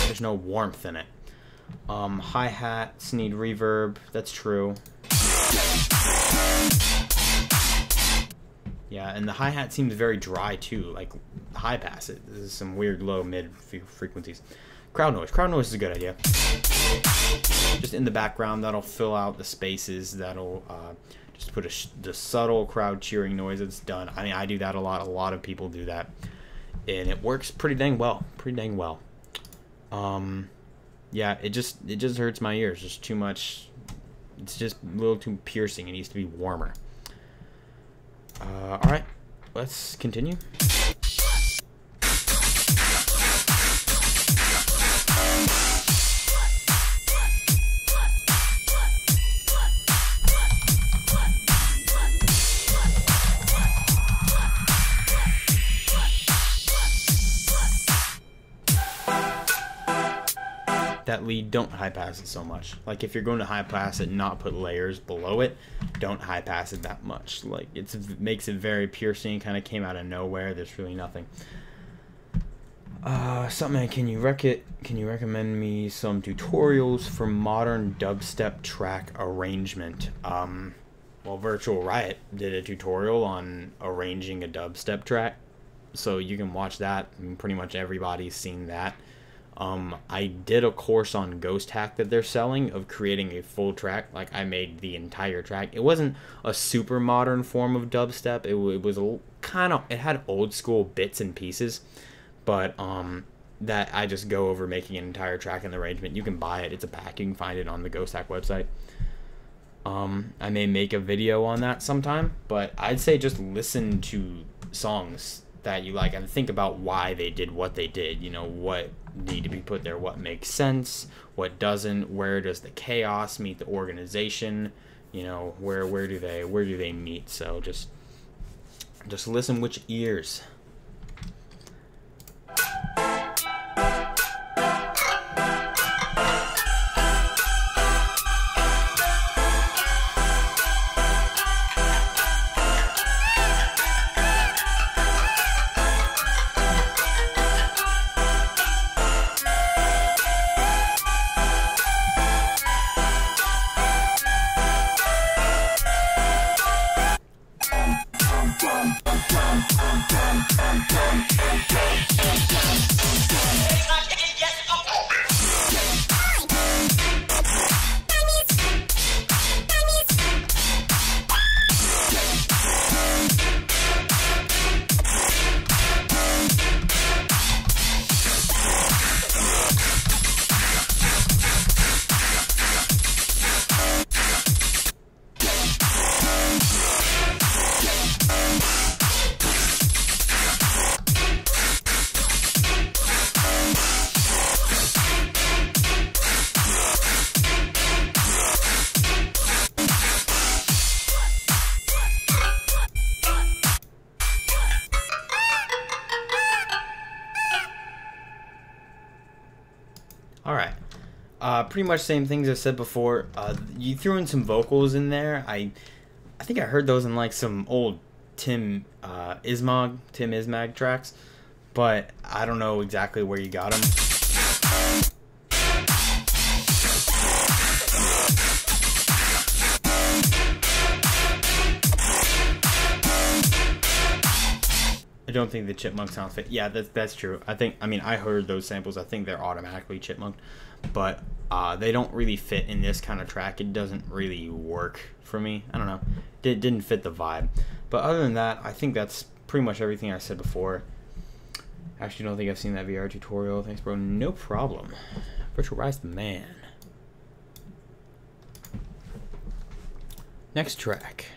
A: There's no warmth in it. Hi-hats need reverb. That's true. Yeah, and the hi-hat seems very dry too. Like, high pass it. This is some weird low mid frequencies. Crowd noise. Crowd noise is a good idea. Just in the background, that'll fill out the spaces. That'll just put the subtle crowd cheering noise that's done. I mean, I do that a lot. A lot of people do that. And it works pretty dang well. Pretty dang well. Yeah, it just hurts my ears. Just too much. It's just a little too piercing. It needs to be warmer. Alright. Let's continue. that lead, don't high pass it so much. Like if you're going to high pass it, not put layers below it, don't high pass it that much. Like it makes it very piercing. Kind of came out of nowhere. There's really nothing. Something. Can you recommend me some tutorials for modern dubstep track arrangement? Well, Virtual Riot did a tutorial on arranging a dubstep track, so you can watch that. I mean, pretty much everybody's seen that. I did a course on Ghost Hack that they're selling of creating a full track. Like I made the entire track. It wasn't a super modern form of dubstep. It was a kind of, it had old school bits and pieces, but that I just go over making an entire track and the arrangement. You can buy it. It's a pack. You can find it on the Ghost Hack website. I may make a video on that sometime, but I'd say just listen to songs that you like and think about why they did what they did. You know, what need to be put there, what makes sense, what doesn't, where does the chaos meet the organization, you know, where do they meet. So just listen which ears. Alright, pretty much same things I said before. You threw in some vocals in there. I think I heard those in like some old Tim Ismag tracks, but I don't know exactly where you got them. I don't think the chipmunk sounds fit. Yeah, that's true. I mean, I heard those samples. I think they're automatically chipmunked, but they don't really fit in this kind of track. It doesn't really work for me. I don't know. It didn't fit the vibe. But other than that, I think that's pretty much everything I said before. Actually, don't think I've seen that VR tutorial. Thanks, bro. No problem. Virtual Riot's the man. Next track.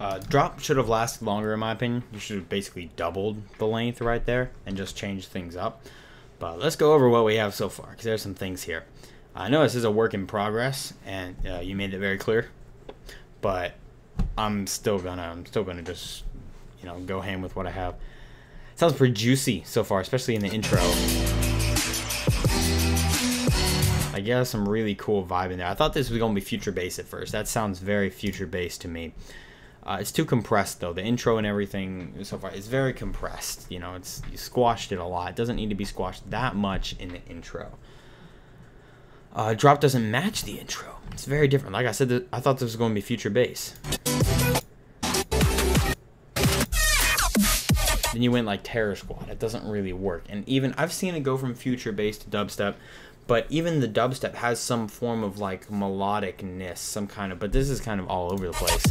A: Alright, drop should have lasted longer in my opinion. You should have basically doubled the length right there and just changed things up. But let's go over what we have so far, because there's some things here. I know this is a work in progress, and you made it very clear. But I'm still gonna just, you know, go ham with what I have. It sounds pretty juicy so far, especially in the intro. Like, yeah, some really cool vibe in there. I thought this was gonna be future bass at first. That sounds very future bass to me. It's too compressed though. The intro and everything so far is very compressed. You know, you squashed it a lot. It doesn't need to be squashed that much in the intro. Drop doesn't match the intro. It's very different. Like I said, I thought this was going to be future bass. Then you went like Terror Squad. It doesn't really work. And even I've seen it go from future bass to dubstep, but even the dubstep has some form of like melodicness, some kind of. But this is kind of all over the place.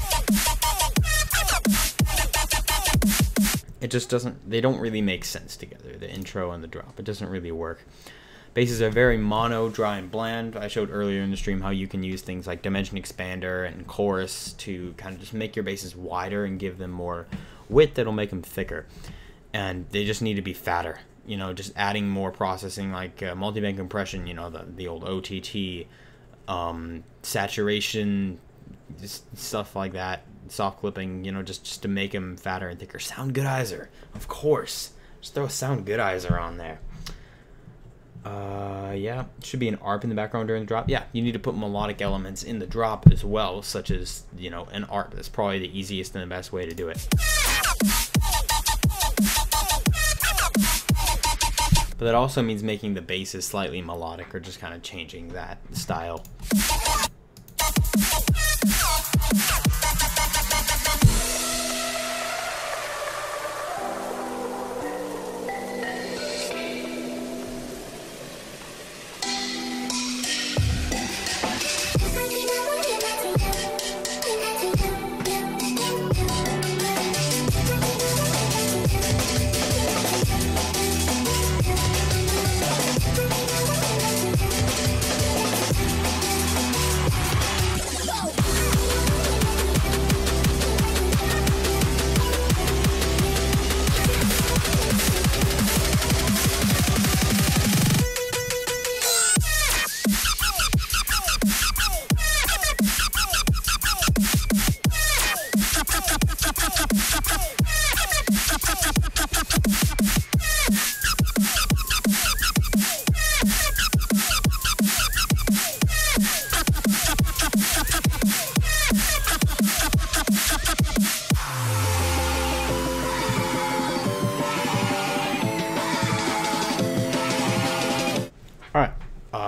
A: It just doesn't. They don't really make sense together. The intro and the drop. It doesn't really work. Basses are very mono, dry, and bland. I showed earlier in the stream how you can use things like Dimension Expander and Chorus to kind of just make your basses wider and give them more width that'll make them thicker. And they just need to be fatter. You know, just adding more processing like multiband compression, you know, the old OTT, saturation, just stuff like that, soft clipping, you know, just to make them fatter and thicker. Sound goodizer, of course. Just throw a sound goodizer on there. Yeah, should be an ARP in the background during the drop. Yeah, you need to put melodic elements in the drop as well, such as, you know, an ARP. That's probably the easiest and the best way to do it. But that also means making the basses slightly melodic or just kind of changing that style.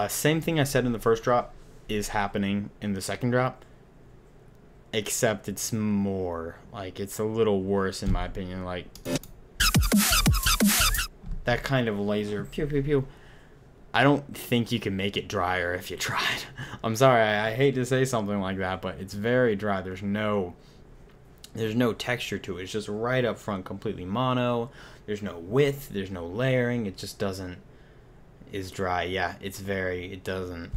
A: Same thing I said in the first drop is happening in the second drop, except it's more like it's a little worse in my opinion. Like that kind of laser pew pew pew. I don't think you can make it drier if you tried. I'm sorry, I hate to say something like that, but it's very dry. There's no texture to it. It's just right up front, completely mono. There's no width. There's no layering. It just doesn't. Is dry. Yeah, it doesn't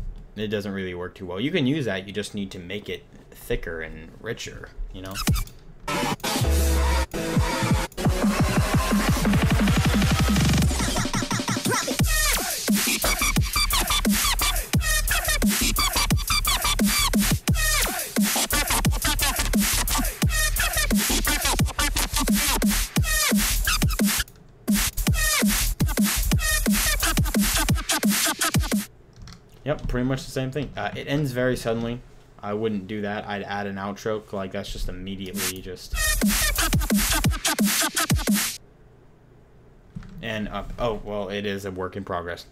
A: really work too well. You can use that, you just need to make it thicker and richer, you know. Yep, pretty much the same thing. It ends very suddenly. I wouldn't do that. I'd add an outro, like that's just immediately just. And oh well, it is a work in progress.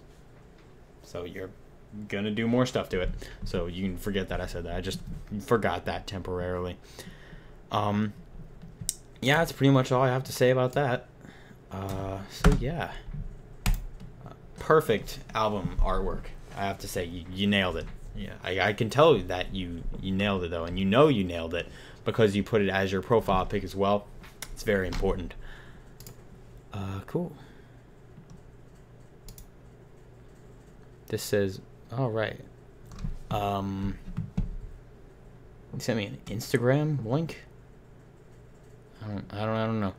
A: So you're gonna do more stuff to it. So you can forget that I said that. I just forgot that temporarily. Yeah, that's pretty much all I have to say about that. So yeah, perfect album artwork. I have to say, you nailed it. Yeah, I can tell that you nailed it, though. And you know you nailed it because you put it as your profile pic as well. It's very important. Cool. This says, all right. You sent me an Instagram link? I don't know.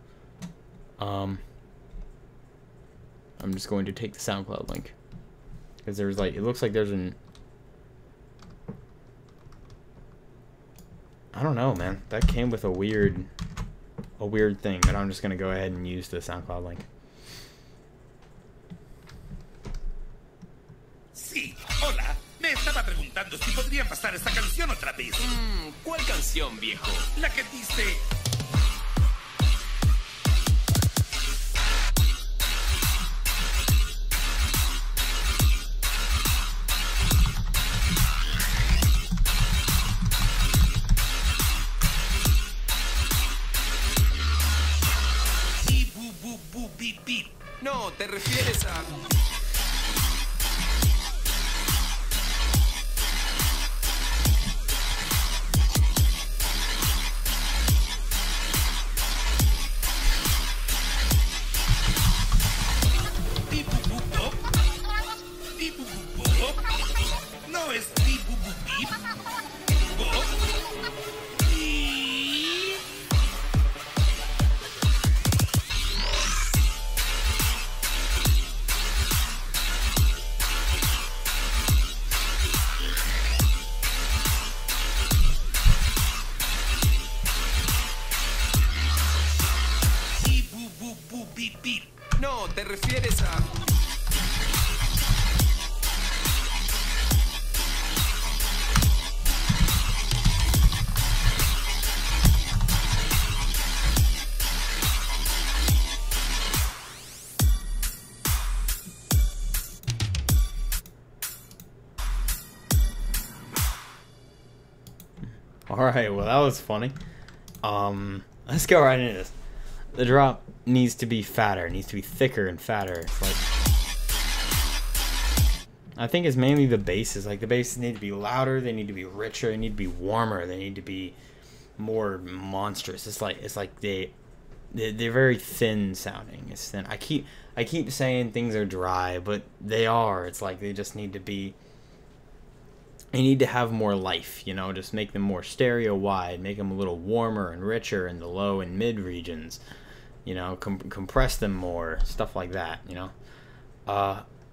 A: I'm just going to take the SoundCloud link. Because there's like, it looks like there's an, I don't know, man. That came with a weird thing, but I'm just gonna go ahead and use the SoundCloud link.
G: See
H: Sí, hola. Me estaba preguntando si podrían pasar esta canción otra vez.
F: ¿Cuál canción, viejo?
H: La que dice... Beep, boop, boop, boop, beep, beep.
F: No, te refieres a...
H: Beep, boop, boop, bop. Beep, boop, boop, bop. No es beep, boop, boop, beep. Bop. Beep. Beep, boop, boop, boop, beep, beep.
F: No, te refieres a...
A: Alright, well that was funny. Let's go right into this. The drop needs to be fatter, it needs to be thicker and fatter. It's like, I think it's mainly the basses. Like the basses need to be louder, they need to be richer, they need to be warmer, they need to be more monstrous. It's like they're very thin sounding. It's thin. I keep saying things are dry, but they are. It's like they just need to be. They need to have more life, you know, just make them more stereo wide, make them a little warmer and richer in the low and mid regions, you know, compress them more, stuff like that, you know.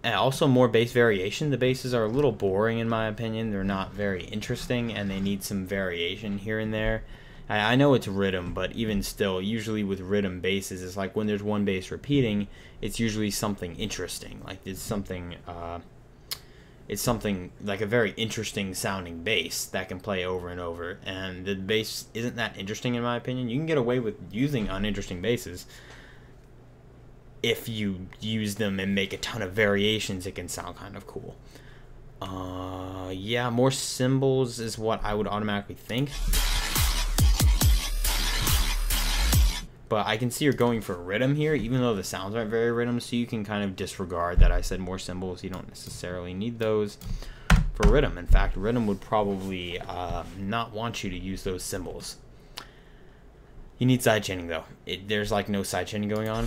A: And also more bass variation. The basses are a little boring in my opinion. They're not very interesting and they need some variation here and there. I know it's rhythm, but even still, usually with rhythm basses, it's like when there's one bass repeating, it's usually something interesting. Like it's something like a very interesting sounding bass that can play over and over, and the bass isn't that interesting in my opinion. You can get away with using uninteresting basses if you use them and make a ton of variations. It can sound kind of cool. Yeah, more cymbals is what I would automatically think, but I can see you're going for rhythm here, even though the sounds aren't very rhythm, so you can kind of disregard that I said more cymbals. You don't necessarily need those for rhythm. In fact, rhythm would probably not want you to use those cymbals. You need sidechaining though. There's like no sidechaining going on.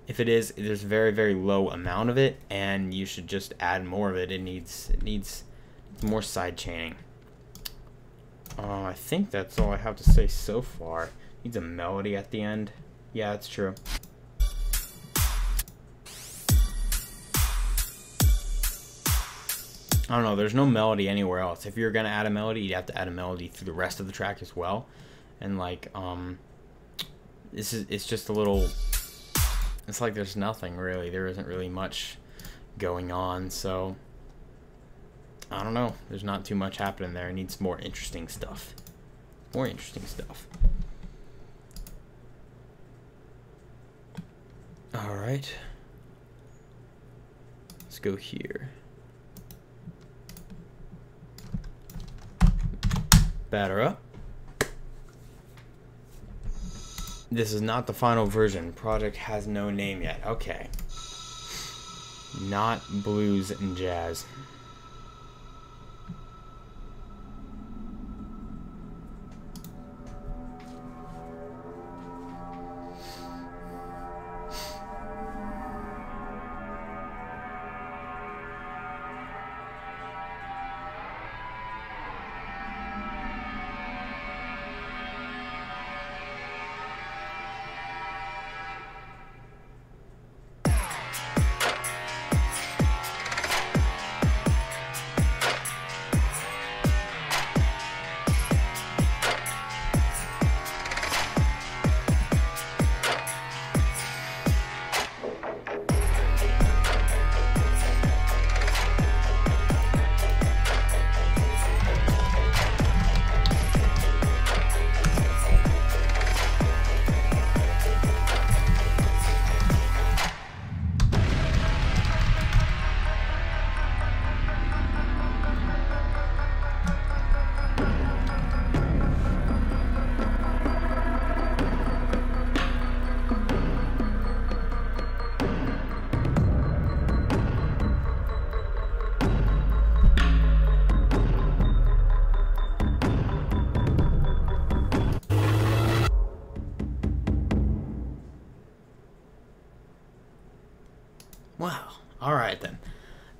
A: If it is, there's a very, very low amount of it, and you should just add more of it. It needs more sidechaining. I think that's all I have to say so far. Needs a melody at the end. Yeah, that's true. I don't know, there's no melody anywhere else. If you're gonna add a melody, you'd have to add a melody through the rest of the track as well. And like, it's just a little, it's like there's nothing really. There isn't really much going on, so I don't know. There's not too much happening there. It needs more interesting stuff. More interesting stuff. Alright. Let's go here. Batter up. This is not the final version. Project has no name yet. Okay. Not blues and jazz.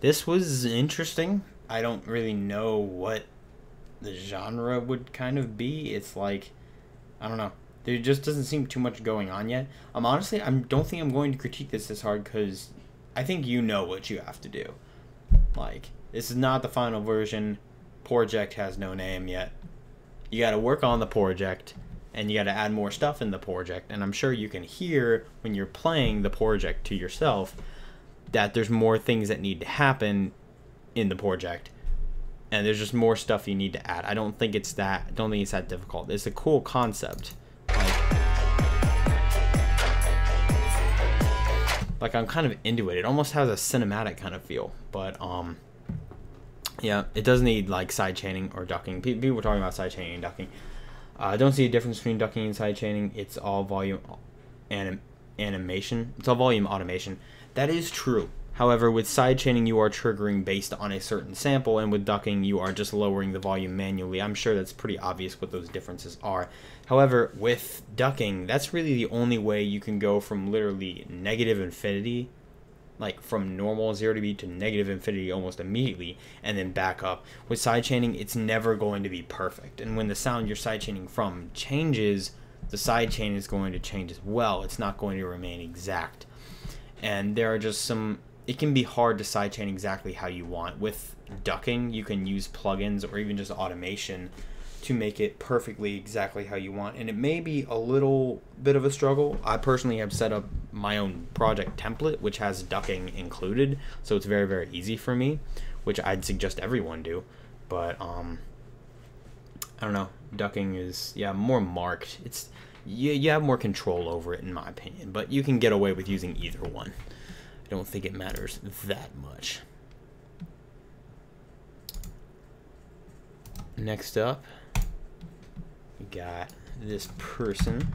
A: This was interesting. I don't really know what the genre would kind of be. It's like, I don't know. There just doesn't seem too much going on yet. Honestly, I don't think I'm going to critique this hard because I think you know what you have to do. Like, this is not the final version. Project has no name yet. You got to work on the project, and you got to add more stuff in the project. And I'm sure you can hear when you're playing the project to yourself that there's more things that need to happen in the project, and there's just more stuff you need to add. I don't think it's that difficult. It's a cool concept. Like I'm kind of into it. It almost has a cinematic kind of feel, but yeah, it does need like side chaining or ducking. People were talking about side chaining and ducking. I don't see a difference between ducking and side chaining. It's all volume animation. It's all volume automation. That is true. However, with side chaining, you are triggering based on a certain sample, and with ducking, you are just lowering the volume manually. I'm sure that's pretty obvious what those differences are. However, with ducking, that's really the only way you can go from literally negative infinity, like from normal 0 dB to negative infinity almost immediately, and then back up. With side chaining, it's never going to be perfect. And when the sound you're side chaining from changes, the side chain is going to change as well. It's not going to remain exact. And there are just some, it can be hard to sidechain exactly how you want. With ducking, you can use plugins or even just automation to make it perfectly exactly how you want. And it may be a little bit of a struggle. I personally have set up my own project template, which has ducking included. So it's very, very easy for me, which I'd suggest everyone do. But, I don't know. Ducking is, yeah, more marked. It's, you have more control over it, in my opinion, but you can get away with using either one. I don't think it matters that much. Next up, we got this person.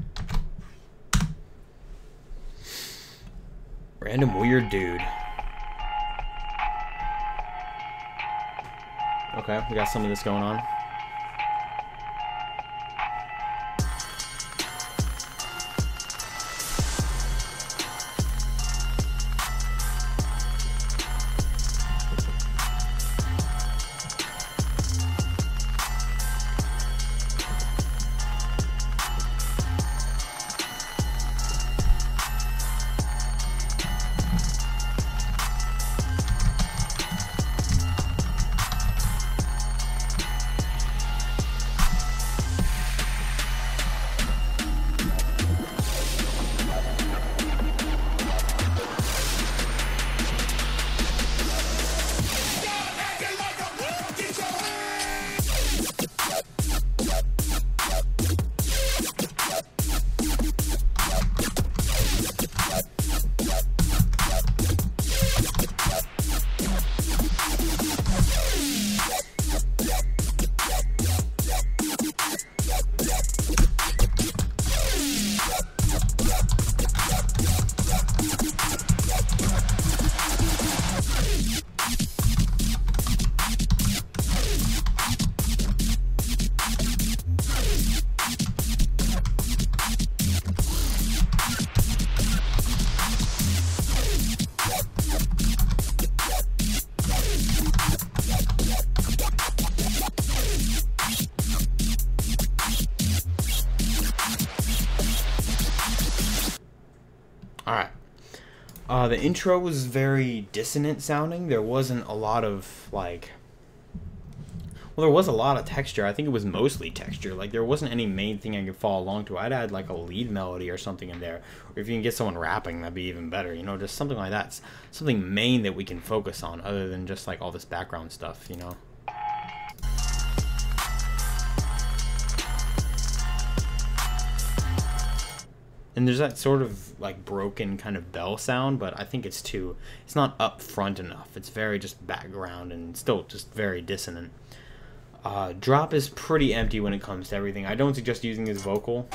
A: Random weird dude. Okay, we got some of this going on. The intro was very dissonant sounding. There wasn't a lot of, like... Well, there was a lot of texture. I think it was mostly texture. Like, there wasn't any main thing I could follow along to. I'd add, like, a lead melody or something in there. Or if you can get someone rapping, that'd be even better. You know, just something like that. Something main that we can focus on other than just, like, all this background stuff, you know? And there's that sort of like broken kind of bell sound, but I think it's not up front enough. It's very just background and still just very dissonant. Drop is pretty empty when it comes to everything. I don't suggest using his vocal,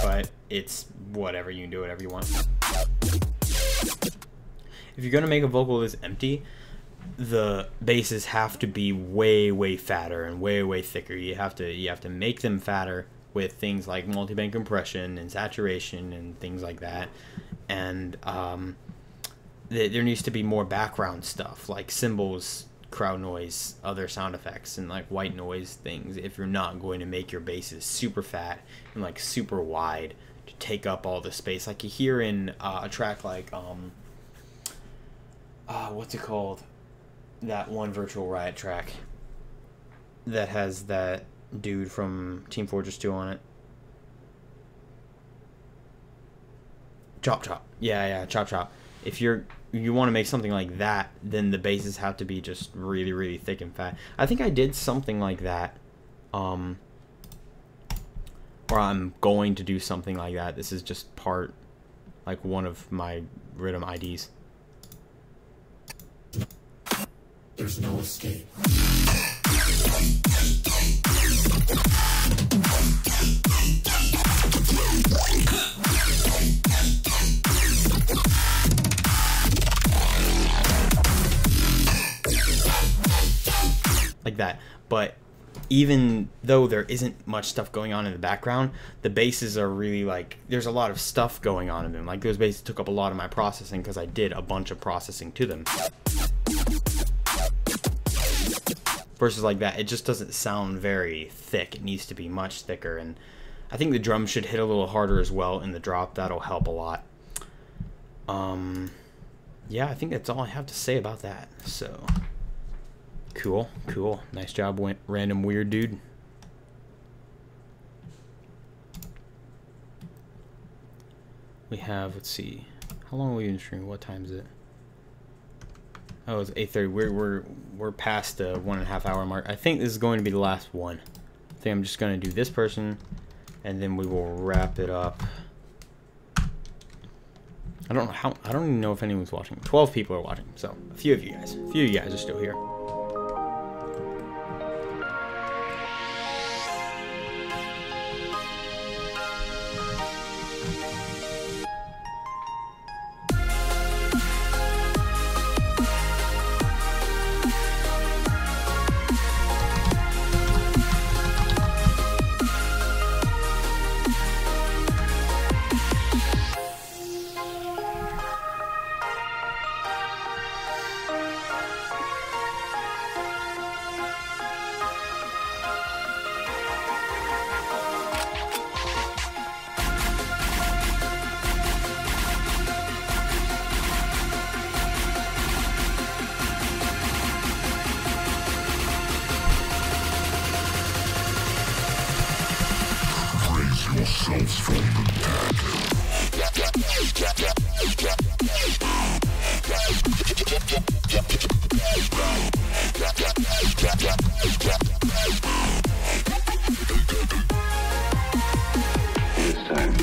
A: but it's whatever. You can do whatever you want. If you're gonna make a vocal this empty, the basses have to be way, way fatter and way, way thicker. You have to make them fatter with things like multiband compression and saturation and things like that. And there needs to be more background stuff, like cymbals, crowd noise, other sound effects, and like white noise things, if you're not going to make your basses super fat and like super wide to take up all the space. Like you hear in a track like what's it called, that one Virtual Riot track that has that dude from Team Fortress 2 on it. Chop Chop. Yeah, Chop Chop. If you want to make something like that, then the basses have to be just really, really thick and fat. I think I did something like that, or I'm going to do something like that. This is just part, like one of my rhythm IDs.
B: There's no escape.
A: Like that. But even though there isn't much stuff going on in the background, the basses are really like, there's a lot of stuff going on in them. Like those basses took up a lot of my processing because I did a bunch of processing to them. Versus like that, it just doesn't sound very thick. It needs to be much thicker, and I think the drums should hit a little harder as well in the drop. That'll help a lot. Yeah, I think that's all I have to say about that. So cool. Nice job, random weird dude. We have, let's see, how long are we in stream? What time is it? Oh, it's 8:30. We're past the 1.5 hour mark. I think this is going to be the last one. I think I'm just going to do this person, and then we will wrap it up. I don't even know if anyone's watching. 12 people are watching, so a few of you guys are still here.
B: Yourselves from
E: This time,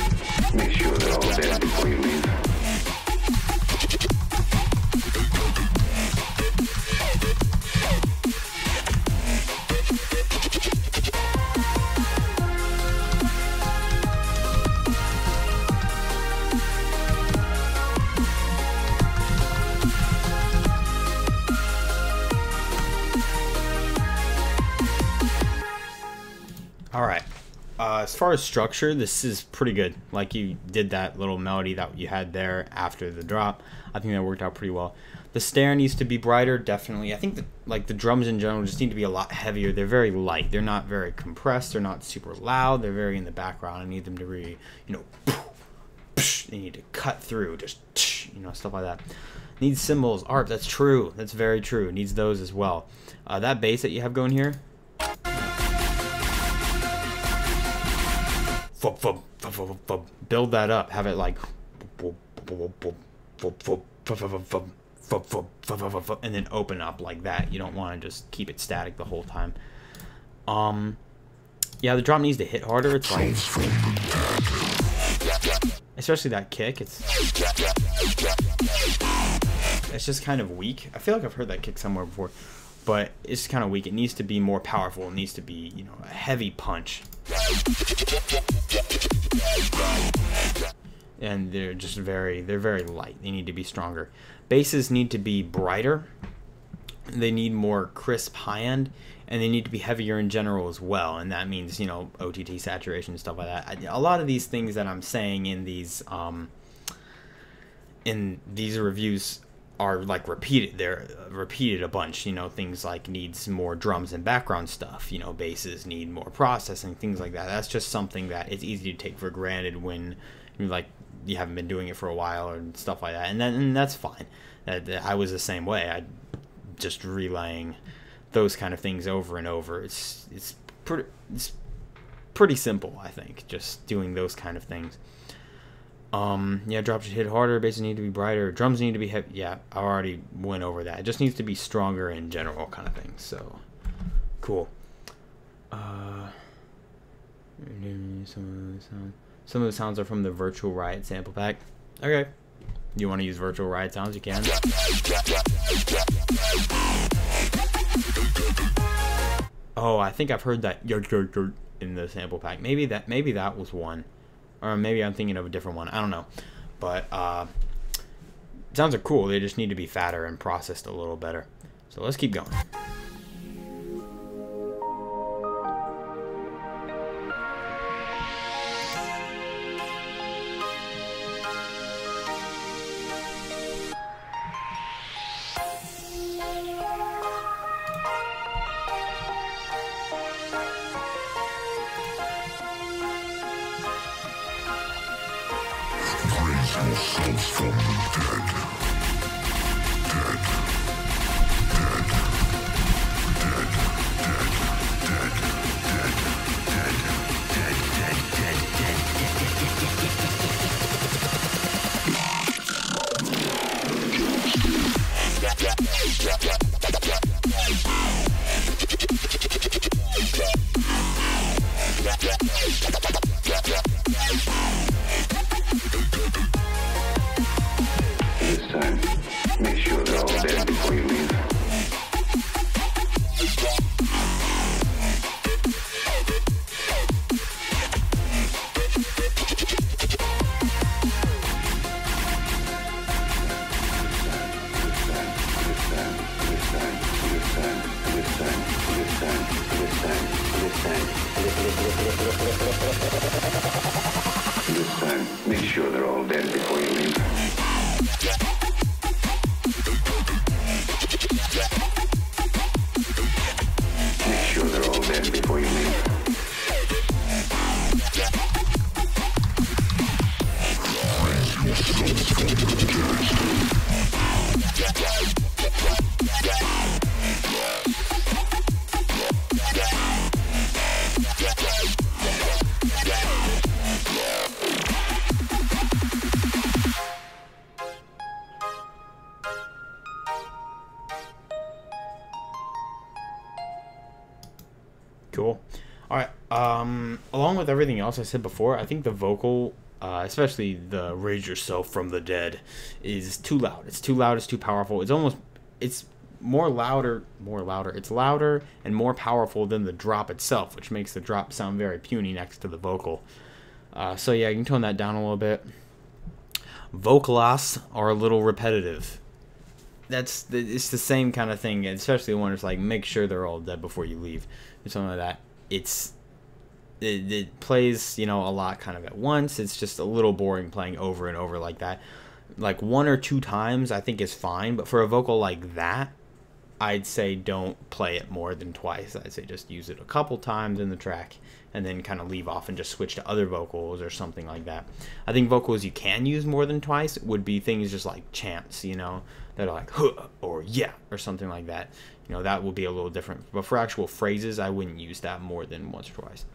E: make sure they're all dead before you leave.
A: Alright, as far as structure, this is pretty good. Like, you did that little melody that you had there after the drop. I think that worked out pretty well. The snare needs to be brighter, definitely. I think that, like, the drums in general just need to be a lot heavier. They're very light. They're not very compressed. They're not super loud. They're very in the background. I need them to really, you know, they need to cut through, just, you know, stuff like that. Needs cymbals, art, that's true. That's very true. It needs those as well. That bass that you have going here, build that up. Have it like, and then open up like that. You don't want to just keep it static the whole time. Yeah, the drop needs to hit harder. It's like, especially that kick. It's just kind of weak. I feel like I've heard that kick somewhere before, but it's kind of weak. It needs to be more powerful. It needs to be, you know, a heavy punch. And they're very light. They need to be stronger. Basses need to be brighter. They need more crisp high end, and they need to be heavier in general as well. And that means, you know, OTT saturation and stuff like that. A lot of these things that I'm saying in these reviews are like repeated. They're repeated a bunch. You know, things like needs more drums and background stuff. You know, basses need more processing, things like that. That's just something that it's easy to take for granted when you haven't been doing it for a while or stuff like that. And that's fine. I was the same way. I just relaying those kind of things over and over. It's pretty simple, I think, just doing those kind of things. Yeah, drops should hit harder, basses need to be brighter, drums need to be heavy. Yeah, I already went over that. It just needs to be stronger in general, kind of thing. So, cool. Some of the sounds are from the Virtual Riot sample pack. Okay. You want to use Virtual Riot sounds, you can. Oh, I think I've heard that in the sample pack. Maybe that was one. Or maybe I'm thinking of a different one. I don't know. But sounds are cool. They just need to be fatter and processed a little better. So let's keep going.
B: Yourselves from the dead.
E: This time, make sure they're all dead before you leave. This time, make sure they're all dead before you leave. Make sure they're all dead before you leave.
A: Cool. Alright, along with everything else I said before, I think the vocal, especially the Raise Yourself from the Dead, is too loud. It's too loud, it's too powerful. It's louder, it's louder and more powerful than the drop itself, which makes the drop sound very puny next to the vocal. So yeah, you can tone that down a little bit. Vocalists are a little repetitive. It's the same kind of thing, especially when it's like, make sure they're all dead before you leave, or something like that. It plays, you know, a lot kind of at once. It's just a little boring playing over and over like that. Like 1 or 2 times I think is fine, but for a vocal like that, I'd say don't play it more than twice. I'd say just use it a couple times in the track and then kind of leave off and just switch to other vocals or something like that. I think vocals you can use more than twice would be things just like chants, you know, that are like huh or yeah or something like that. You know, that will be a little different. But for actual phrases, I wouldn't use that more than once or twice.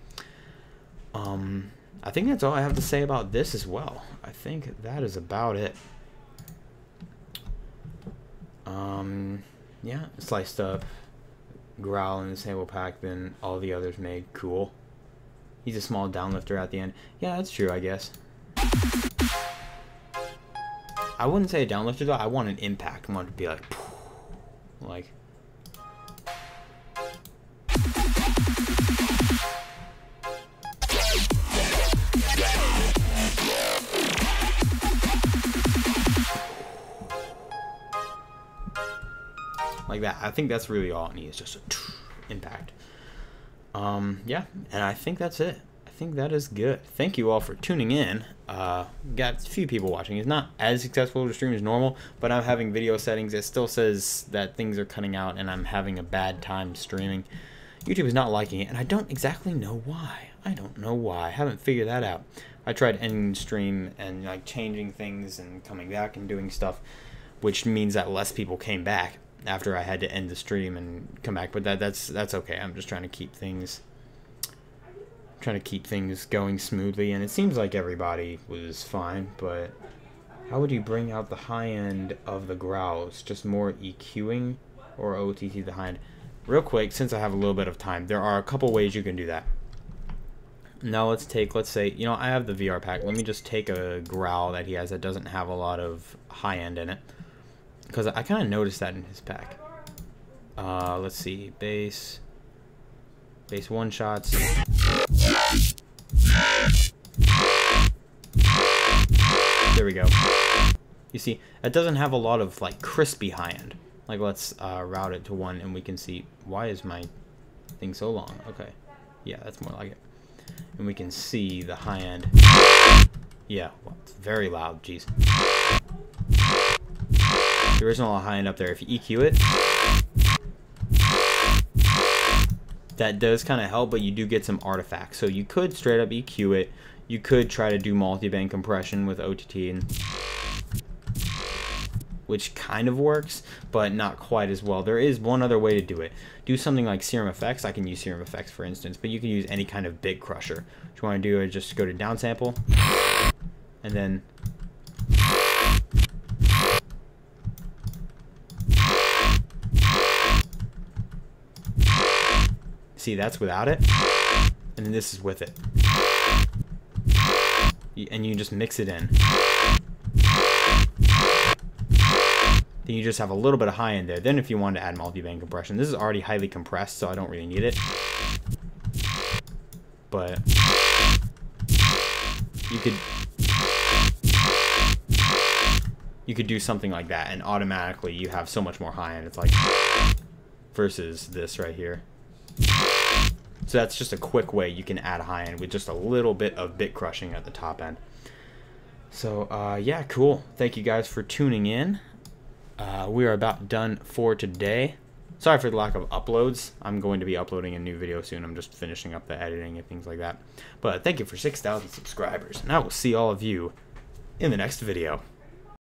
A: I think that's all I have to say about this as well. I think that is about it. Yeah, sliced up, growl in the sample pack, then all the others made. Cool. He's a small downlifter at the end. Yeah, that's true, I guess. I wouldn't say a downlifter though. I want an impact. I want it to be like that. I think that's really all it needs, just a impact. Yeah, and I think that's it. I think that is good. Thank you all for tuning in. Got a few people watching. It's not as successful to stream as normal, but I'm having video settings. It still says that things are cutting out and I'm having a bad time streaming. YouTube is not liking it, and I don't exactly know why. I don't know why. I haven't figured that out. I tried ending the stream and like changing things and coming back and doing stuff, which means that less people came back after I had to end the stream and come back. But that's okay. I'm just trying to keep things going smoothly, and it seems like everybody was fine. But how would you bring out the high end of the growls? Just more EQing or OTT the high end? Real quick, since I have a little bit of time, there are a couple ways you can do that. Now let's say, you know, I have the VR pack. Let me just take a growl that he has that doesn't have a lot of high end in it, because I kind of noticed that in his pack. Let's see, bass one shots. There we go. You see, it doesn't have a lot of like crispy high end. Like, let's route it to 1 and we can see, why is my thing so long? Okay, yeah, that's more like it. And we can see the high end. Yeah, well, it's very loud, jeez. There isn't a lot of high end up there. If you EQ it, that does kind of help, but you do get some artifacts. So you could straight up EQ it. You could try to do multi-band compression with OTT, and which kind of works, but not quite as well. There is one other way to do it. Do something like Serum Effects. I can use Serum Effects, for instance, but you can use any kind of bit crusher. What you want to do is just go to downsample, and then see, that's without it, and then this is with it. And you just mix it in. Then you just have a little bit of high end there. Then if you want to add multi-band compression, this is already highly compressed, so I don't really need it. But you could do something like that, and automatically you have so much more high end. It's like versus this right here. So that's just a quick way you can add high end with just a little bit of bit crushing at the top end. So yeah, cool. Thank you guys for tuning in. We are about done for today. Sorry for the lack of uploads. I'm going to be uploading a new video soon. I'm just finishing up the editing and things like that. But thank you for 6,000 subscribers, and I will see all of you in the next video.